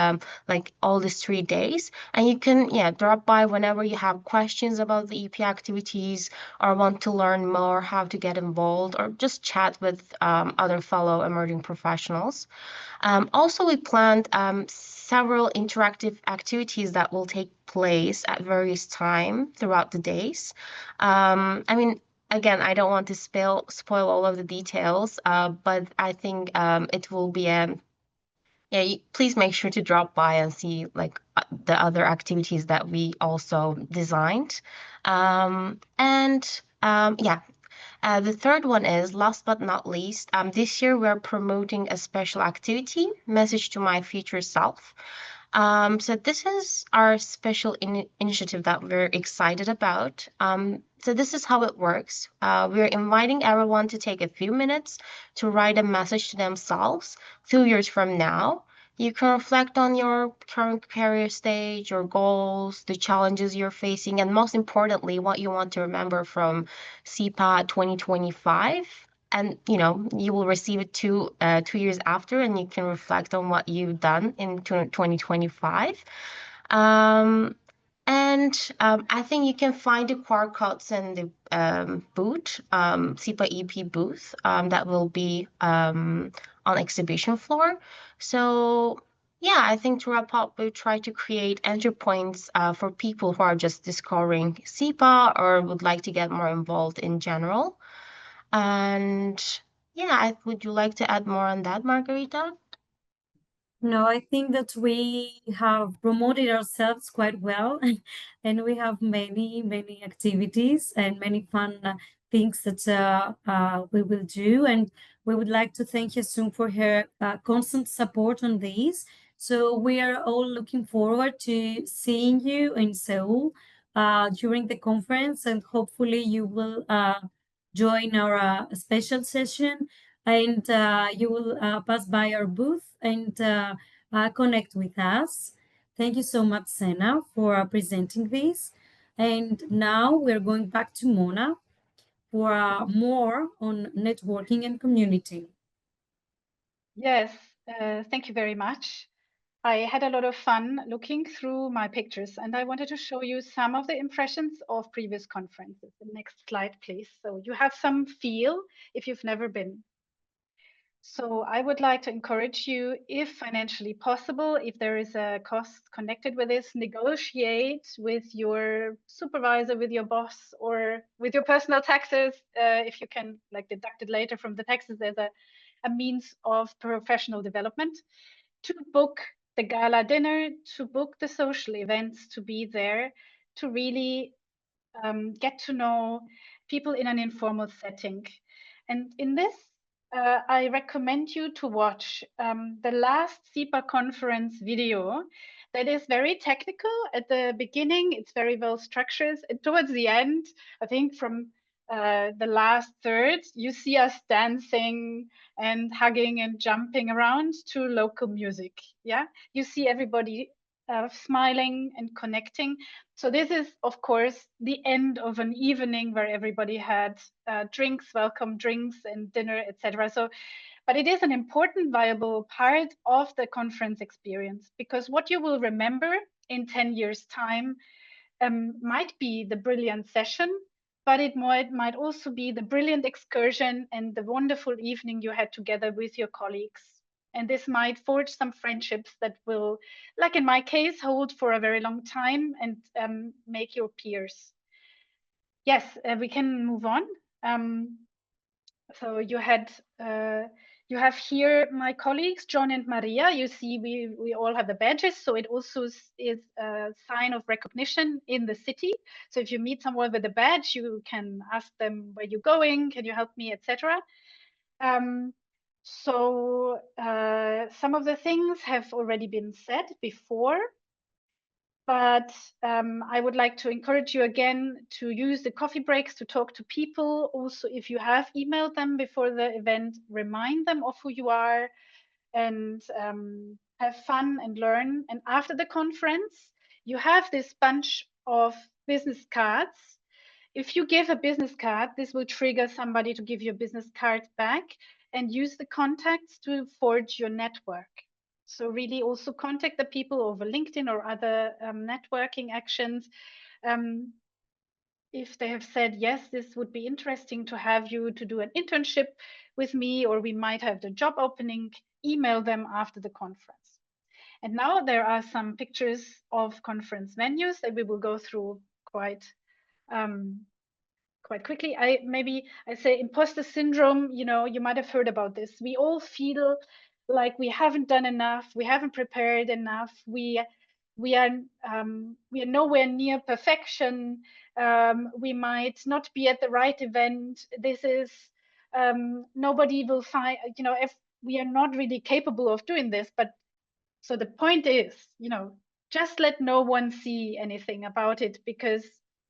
like all these 3 days, and you can drop by whenever you have questions about the EP activities or want to learn more how to get involved or just chat with other fellow emerging professionals. Also, we planned several interactive activities that will take place at various times throughout the days. I mean, again, I don't want to spoil all of the details, but I think it will be please make sure to drop by and see like the other activities that we also designed. The third one is, last but not least, this year we're promoting a special activity, Message to My Future Self. So this is our special initiative that we're excited about. So this is how it works. We're inviting everyone to take a few minutes to write a message to themselves 2 years from now. You can reflect on your current career stage, your goals, the challenges you're facing, and most importantly, what you want to remember from CIPA 2025. And you will receive it 2 years after, and you can reflect on what you've done in 2025. I think you can find the QR codes in the booth, CIPA EP booth, that will be on exhibition floor. So yeah, I think to wrap up, we try to create entry points for people who are just discovering CIPA or would like to get more involved in general. And yeah, would you like to add more on that, Margarita? No, I think that we have promoted ourselves quite well, and we have many activities and many fun things that we will do. And we would like to thank Hyeseung for her constant support on these. So we are all looking forward to seeing you in Seoul during the conference, and hopefully you will join our special session, and you will pass by our booth and connect with us. Thank you so much, Sena, for presenting this. And now we're going back to Mona for more on networking and community. Yes, thank you very much. I had a lot of fun looking through my pictures, and I wanted to show you some of the impressions of previous conferences. The next slide, please. So you have some feel if you've never been. So I would like to encourage you, if financially possible, if there is a cost connected with this, negotiate with your supervisor, with your boss, or with your personal taxes. If you can like deduct it later from the taxes, there's a means of professional development to book the gala dinner, to book the social events, to be there, to really get to know people in an informal setting. And in this, I recommend you to watch the last CIPA conference video. That is very technical. At the beginning, it's very well structured. And towards the end, I think from the last third, you see us dancing and hugging and jumping around to local music. Yeah, you see everybody smiling and connecting. So this is, of course, the end of an evening where everybody had drinks, welcome drinks and dinner, etc. So, but it is an important, viable part of the conference experience, because what you will remember in 10 years' time might be the brilliant session, but it might also be the brilliant excursion and the wonderful evening you had together with your colleagues. And this might forge some friendships that will, like in my case, hold for a very long time and make your peers. Yes, we can move on. So you have here my colleagues, John and Maria. You see, we all have the badges, so it also is a sign of recognition in the city. So if you meet someone with a badge, you can ask them, where you going? Can you help me, etc. So some of the things have already been said before, but I would like to encourage you again to use the coffee breaks to talk to people. Also, if you have emailed them before the event, remind them of who you are and have fun and learn. And after the conference, you have this bunch of business cards. If you give a business card, this will trigger somebody to give you a business card back, and use the contacts to forge your network. So really also contact the people over LinkedIn or other networking actions. If they have said, yes, this would be interesting to have you to do an internship with me, or we might have the job opening, email them after the conference. And now there are some pictures of conference venues that we will go through quite quickly. I say imposter syndrome, you might have heard about this. We all feel like we haven't done enough, we haven't prepared enough, we are nowhere near perfection, we might not be at the right event. This is nobody will find, if we are not really capable of doing this. But so the point is, just let no one see anything about it, because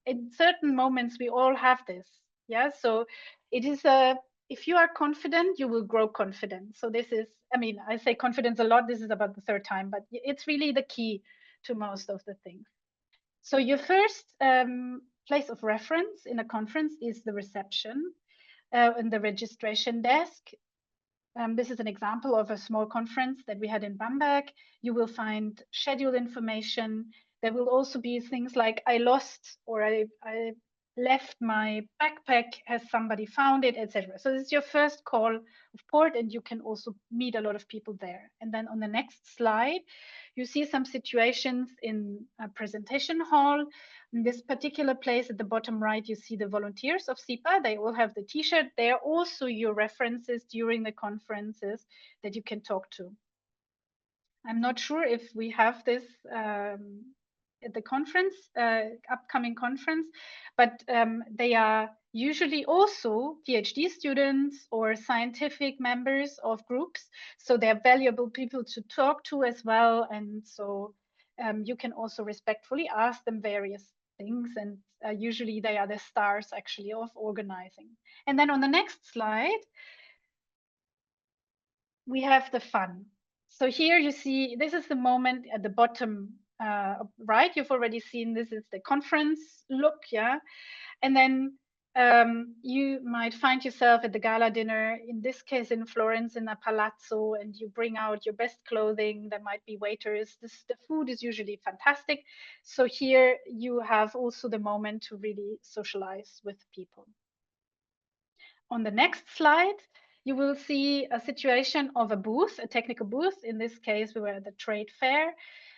in certain moments we all have this. Yeah, so it is if you are confident, you will grow confident. So this is, I say confidence a lot, this is about the third time, but it's really the key to most of the things. So your first place of reference in a conference is the reception and the registration desk. This is an example of a small conference that we had in Bamberg. You will find schedule information. There will also be things like I lost, or I left my backpack, has somebody found it, etc. So this is your first call of port, and you can also meet a lot of people there. And then on the next slide, you see some situations in a presentation hall. In this particular place at the bottom right, you see the volunteers of CIPA. They all have the t-shirt. They are also your references during the conferences that you can talk to. I'm not sure if we have this at the conference, upcoming conference, but they are usually also PhD students or scientific members of groups. So they're valuable people to talk to as well. And so you can also respectfully ask them various things. And usually they are the stars actually of organizing. And then on the next slide, we have the fun. So here you see, this is the moment at the bottom right. You've already seen this is the conference look, yeah. And then you might find yourself at the gala dinner, in this case in Florence in a palazzo, and you bring out your best clothing. There might be waiters. The food is usually fantastic. So here you have also the moment to really socialize with people. On the next slide, you will see a situation of a booth, a technical booth. In this case, we were at the trade fair.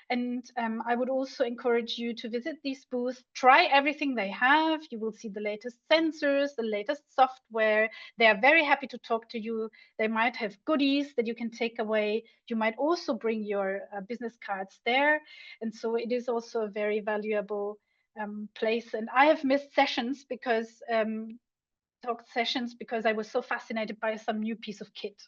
And I would also encourage you to visit these booths, try everything they have. You will see the latest sensors, the latest software. They are very happy to talk to you. They might have goodies that you can take away. You might also bring your business cards there. And so it is also a very valuable place. And I have missed sessions because talk sessions because I was so fascinated by some new piece of kit.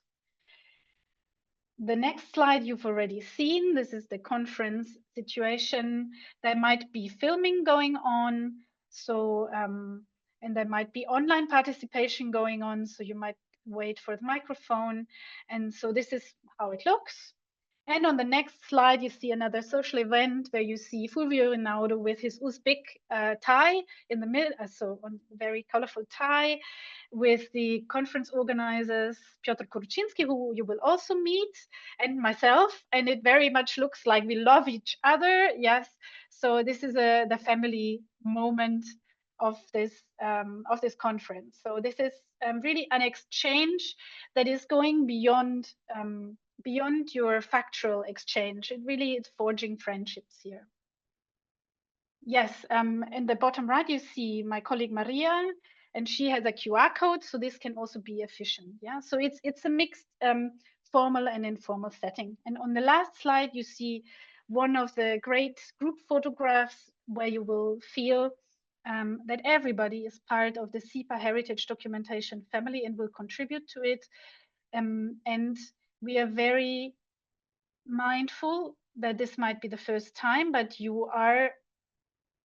The next slide you've already seen. This is the conference situation. There might be filming going on. So, and there might be online participation going on. So you might wait for the microphone. And so this is how it looks. And on the next slide, you see another social event where you see Fulvio Rinaudo with his Uzbek tie in the middle, so a very colorful tie, with the conference organizers, Piotr Kurczynski, who you will also meet, and myself. And it very much looks like we love each other. Yes. So this is the family moment of this conference. So this is really an exchange that is going beyond beyond your factual exchange. It really is forging friendships here. Yes, in the bottom right, you see my colleague Maria, and she has a QR code, so this can also be efficient. Yeah, so it's a mixed formal and informal setting. And on the last slide, you see one of the great group photographs where you will feel that everybody is part of the CIPA heritage documentation family and will contribute to it. And we are very mindful that this might be the first time, but you are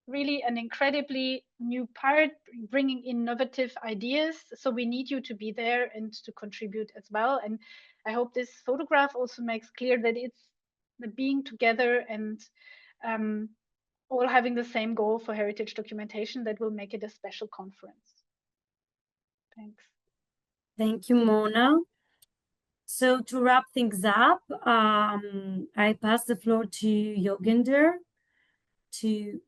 really an incredibly new part, bringing innovative ideas. So we need you to be there and to contribute as well. And I hope this photograph also makes clear that it's the being together and all having the same goal for heritage documentation that will make it a special conference. Thanks. Thank you, Mona. So to wrap things up, I pass the floor to Yogender to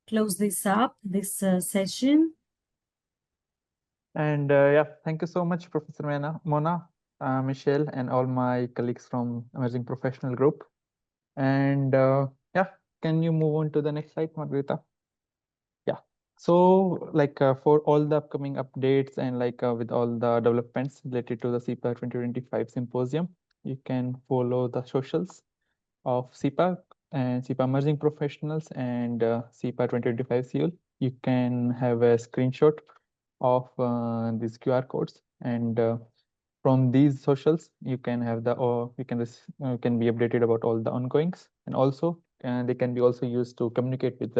close this up, this session. And thank you so much, Professor Mona, Michelle, and all my colleagues from Emerging Professional Group. And can you move on to the next slide, Margarita? Yeah. So for all the upcoming updates and with all the developments related to the CIPA 2025 Symposium, you can follow the socials of CIPA and CIPA Emerging Professionals and CIPA 2025 Seoul. You can have a screenshot of these QR codes, and from these socials you can have you can be updated about all the ongoings, and also they can be also used to communicate with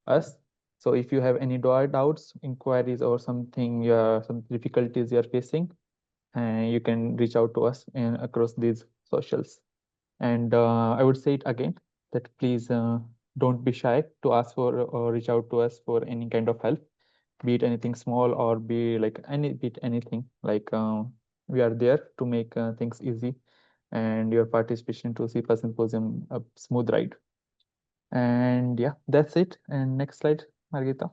us. So if you have any doubts, inquiries, or something, some difficulties you're facing, you can reach out to us across these socials. And I would say it again, that please don't be shy to ask for or reach out to us for any kind of help, be it anything small or be anything. We are there to make things easy and your participation to CIPA Symposium a smooth ride. And yeah, that's it. And next slide, Margarita.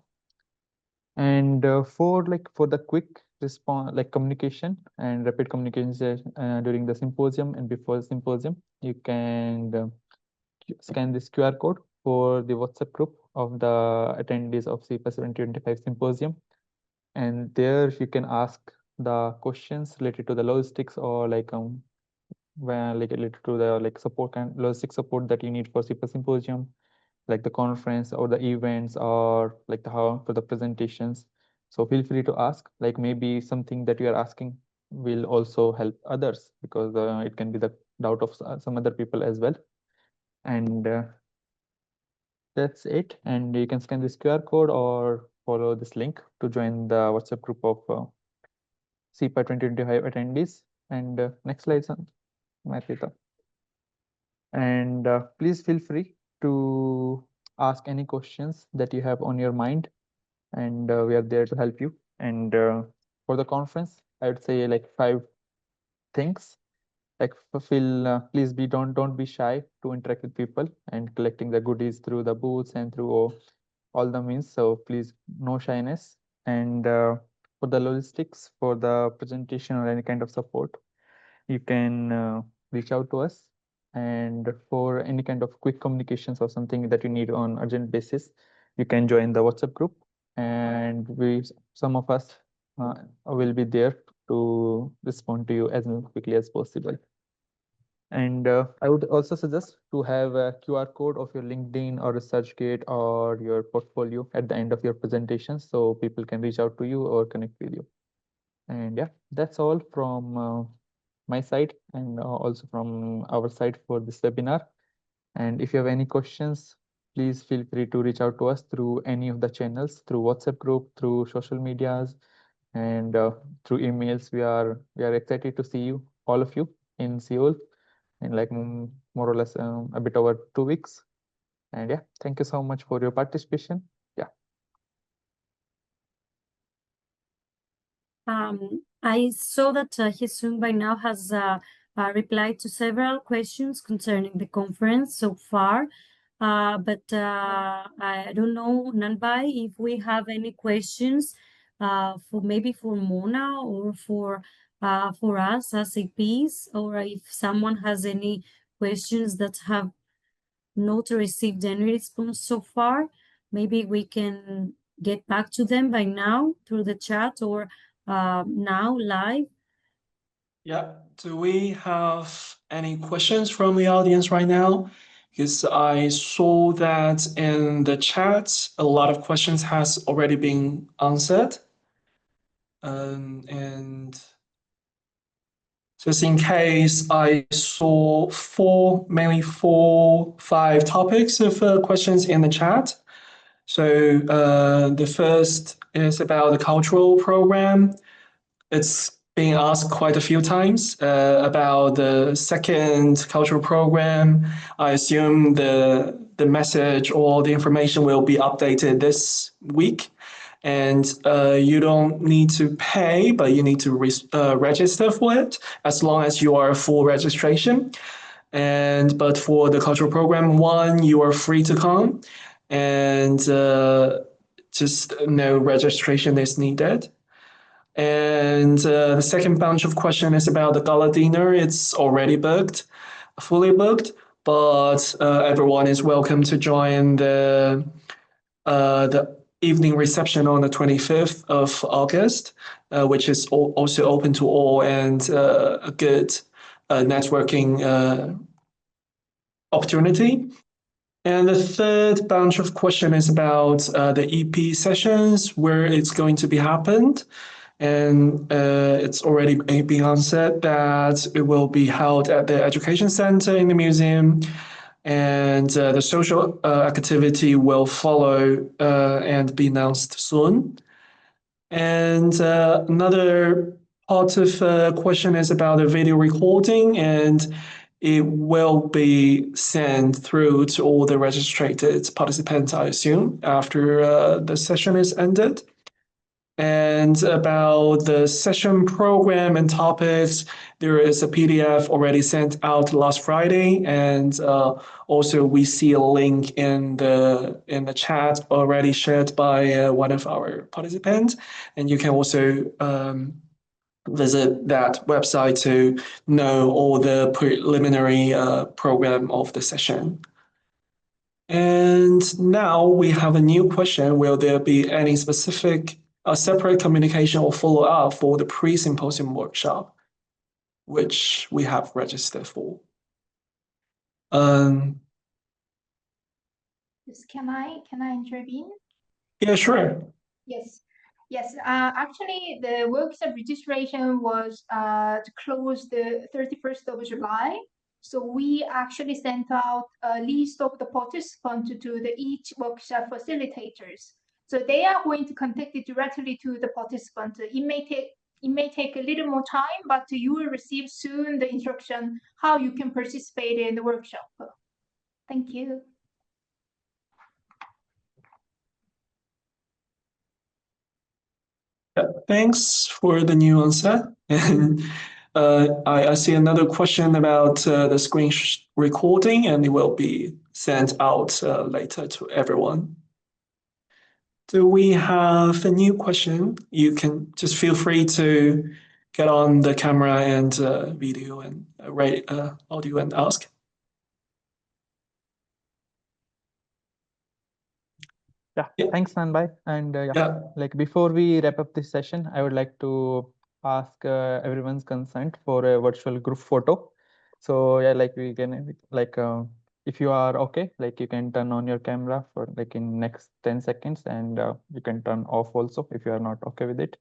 And for the quick response, communication and rapid communication during the symposium and before the symposium, you can scan this QR code for the WhatsApp group of the attendees of CIPA 2025 Symposium. And there you can ask the questions related to the logistics, or related to the support and logistic support that you need for CIPA Symposium, like the conference or the events, or how for the presentations. So feel free to ask, maybe something that you are asking will also help others, because it can be the doubt of some other people as well. And that's it. And you can scan this QR code or follow this link to join the WhatsApp group of CIPA 2025 attendees. And next slide, Margarita. And please feel free to ask any questions that you have on your mind, and we are there to help you. And for the conference, I would say 5 things. Please don't be shy to interact with people and collecting the goodies through the booths and through all the means. So please, no shyness. And for the logistics, for the presentation or any kind of support, you can reach out to us. And for any kind of quick communications or something that you need on urgent basis, you can join the WhatsApp group, and some of us will be there to respond to you as quickly as possible. And I would also suggest to have a QR code of your LinkedIn or ResearchGate or your portfolio at the end of your presentation, so people can reach out to you or connect with you. And yeah, that's all from my side and also from our side for this webinar. And if you have any questions, please feel free to reach out to us through any of the channels, through WhatsApp group, through social medias, and through emails. We are excited to see you, all of you, in Seoul in like more or less a bit over 2 weeks. And yeah, thank you so much for your participation. Yeah. I saw that Hyeseung by now has replied to several questions concerning the conference so far. But I don't know, Nanbai, if we have any questions for maybe for Mona or for us as APs, or if someone has any questions that have not received any response so far, maybe we can get back to them by now through the chat or now live. Yeah. Do we have any questions from the audience right now? Because I saw that in the chat, a lot of questions has already been answered. And just in case, I saw mainly 5 topics of questions in the chat. So the first is about the cultural program. It's being asked quite a few times about the second cultural program. I assume the message or the information will be updated this week. And you don't need to pay, but you need to register for it as long as you are full registration. But for the cultural program 1, you are free to come, and just no registration is needed. And the second bunch of questions is about the gala dinner. It's already booked, fully booked, but everyone is welcome to join the evening reception on the 25th of August, which is also open to all and a good networking opportunity. And the third bunch of questions is about the EP sessions, where it's going to be happened. And it's already been answered that it will be held at the Education Center in the museum. And the social activity will follow and be announced soon. And another part of question is about the video recording, and it will be sent through to all the registered participants, I assume, after the session is ended. And about the session program and topics, there is a PDF already sent out last Friday, and also we see a link in the chat already shared by one of our participants, and you can also visit that website to know all the preliminary program of the session. And now we have a new question: will there be any specific separate communication or follow-up for the pre-symposium workshop, which we have registered for? Yes, can I intervene? Yeah, sure. Yes. Actually, the workshop registration was closed the 31st of July. So we actually sent out a list of the participants to each workshop facilitators. So they are going to contact it directly to the participants. It may take a little more time, but you will receive soon the instruction how you can participate in the workshop. Thank you. Thanks for the new answer. And I see another question about the screen recording, and it will be sent out later to everyone. Do we have a new question? You can just feel free to get on the camera and video and audio and ask. Yeah, thanks, Nanbai. And Yeah. like before we wrap up this session, I would like to ask everyone's consent for a virtual group photo. So yeah, like we can if you are okay, like you can turn on your camera for like in next 10 seconds, and you can turn off also if you are not okay with it.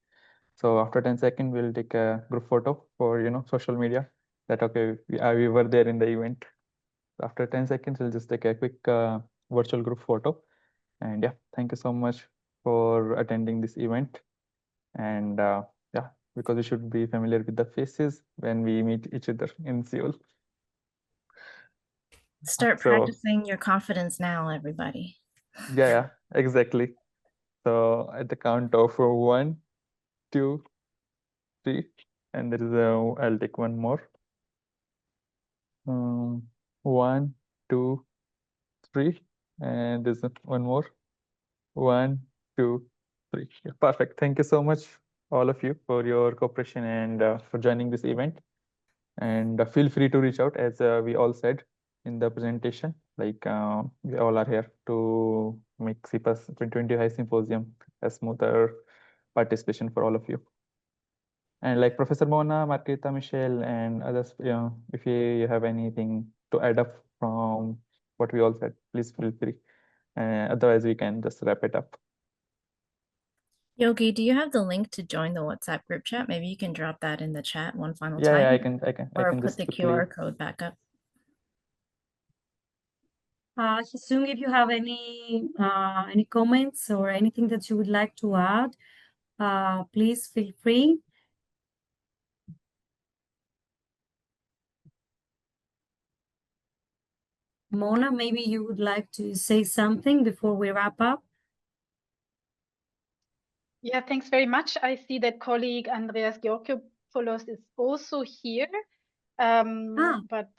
So after 10 seconds, we'll take a group photo for social media that okay we were there in the event. After 10 seconds, we'll just take a quick virtual group photo. And yeah, thank you so much for attending this event. And yeah, because we should be familiar with the faces when we meet each other in Seoul. Start So practicing your confidence now, everybody. yeah, exactly. So at the count of 1, 2, 3, and there is I'll take one more. 1, 2, 3, and there's one more. 1, 2, 3. Yeah, perfect. Thank you so much, all of you, for your cooperation and for joining this event. And feel free to reach out, as we all said in the presentation. Like we all are here to make CIPA 2020 High Symposium a smoother participation for all of you. And like Professor Mona, Margarita, Michelle, and others, if you have anything to add up from what we all said, please feel free. Otherwise, we can just wrap it up. Yogi, do you have the link to join the WhatsApp group chat? Maybe you can drop that in the chat one final Yeah, time. yeah, I Or can put just the quickly. QR code back up. Hyeseung, if you have any comments or anything that you would like to add, please feel free. Mona, maybe you would like to say something before we wrap up. Yeah, thanks very much. I see that colleague Andreas Georgopoulos is also here, but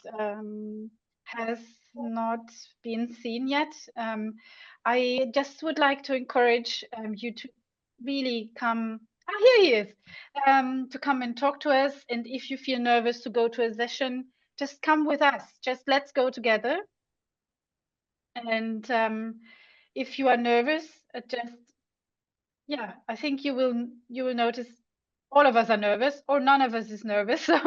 has not been seen yet. I just would like to encourage you to really come. Ah, here he is. To come and talk to us. And if you feel nervous to go to a session, just come with us. Just let's go together. And if you are nervous, yeah, I think you will notice all of us are nervous, or none of us is nervous. So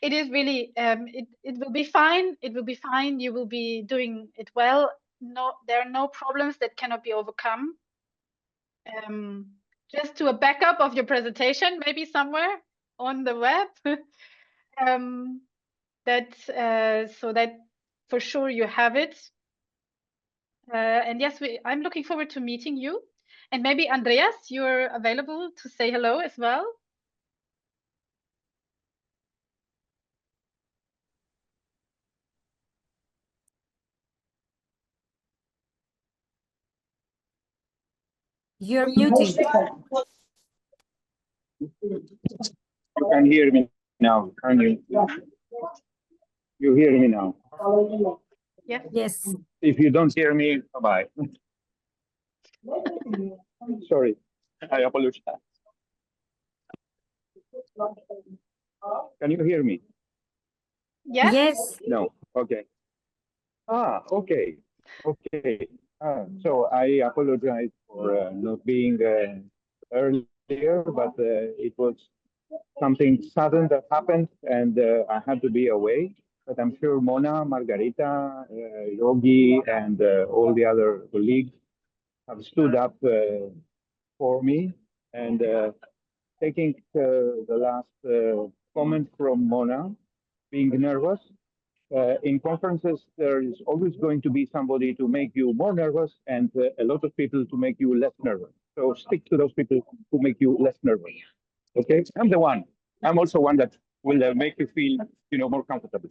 it is really it will be fine. It will be fine. You will be doing it well. No, there are no problems that cannot be overcome. Just to a backup of your presentation, maybe somewhere on the web. So that for sure you have it. And yes, I'm looking forward to meeting you. And maybe Andreas, you're available to say hello as well. You're muted. You can hear me now, can you? You hear me now? Yes. Yes. If you don't hear me, bye-bye. Sorry, I apologize. Can you hear me? Yes. Yes. No, okay. Okay. So I apologize for not being earlier, but it was something sudden that happened, and I had to be away. But I'm sure Mona, Margarita, Yogi, and all the other colleagues have stood up for me. And taking the last comment from Mona, being nervous, in conferences, there is always going to be somebody to make you more nervous and a lot of people to make you less nervous. So stick to those people who make you less nervous. Okay, I'm the one. I'm also one that will make you feel, more comfortable.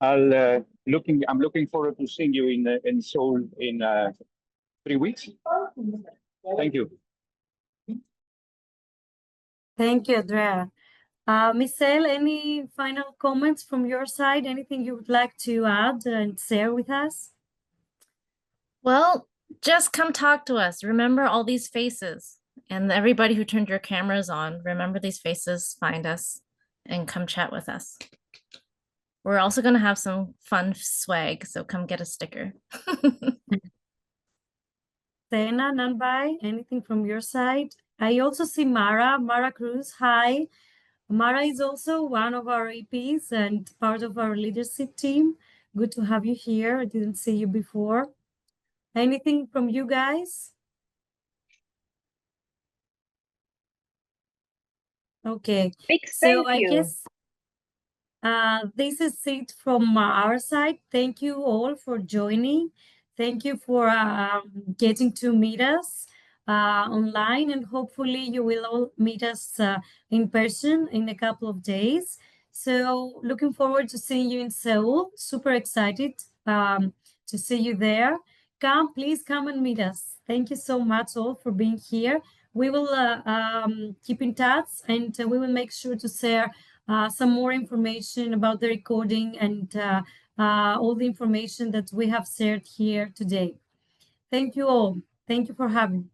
I'm looking forward to seeing you in Seoul in 3 weeks. Thank you. Thank you, Andrea. Michelle, any final comments from your side? Anything you would like to add and share with us? Well, just come talk to us. Remember all these faces, and everybody who turned your cameras on, remember these faces, find us, and come chat with us. We're also going to have some fun swag, so come get a sticker. Sena, Nanbai, anything from your side? I also see Mara Cruz. Hi. Mara is also one of our EPs and part of our leadership team. Good to have you here. I didn't see you before. Anything from you guys? Okay. Big So thank I you. guess this is it from our side. Thank you all for joining. Thank you for getting to meet us online, and hopefully you will all meet us in person in a couple of days. So looking forward to seeing you in Seoul. Super excited to see you there. Please come and meet us. Thank you so much all for being here. We will keep in touch, and we will make sure to share some more information about the recording and all the information that we have shared here today. Thank you all. Thank you for having.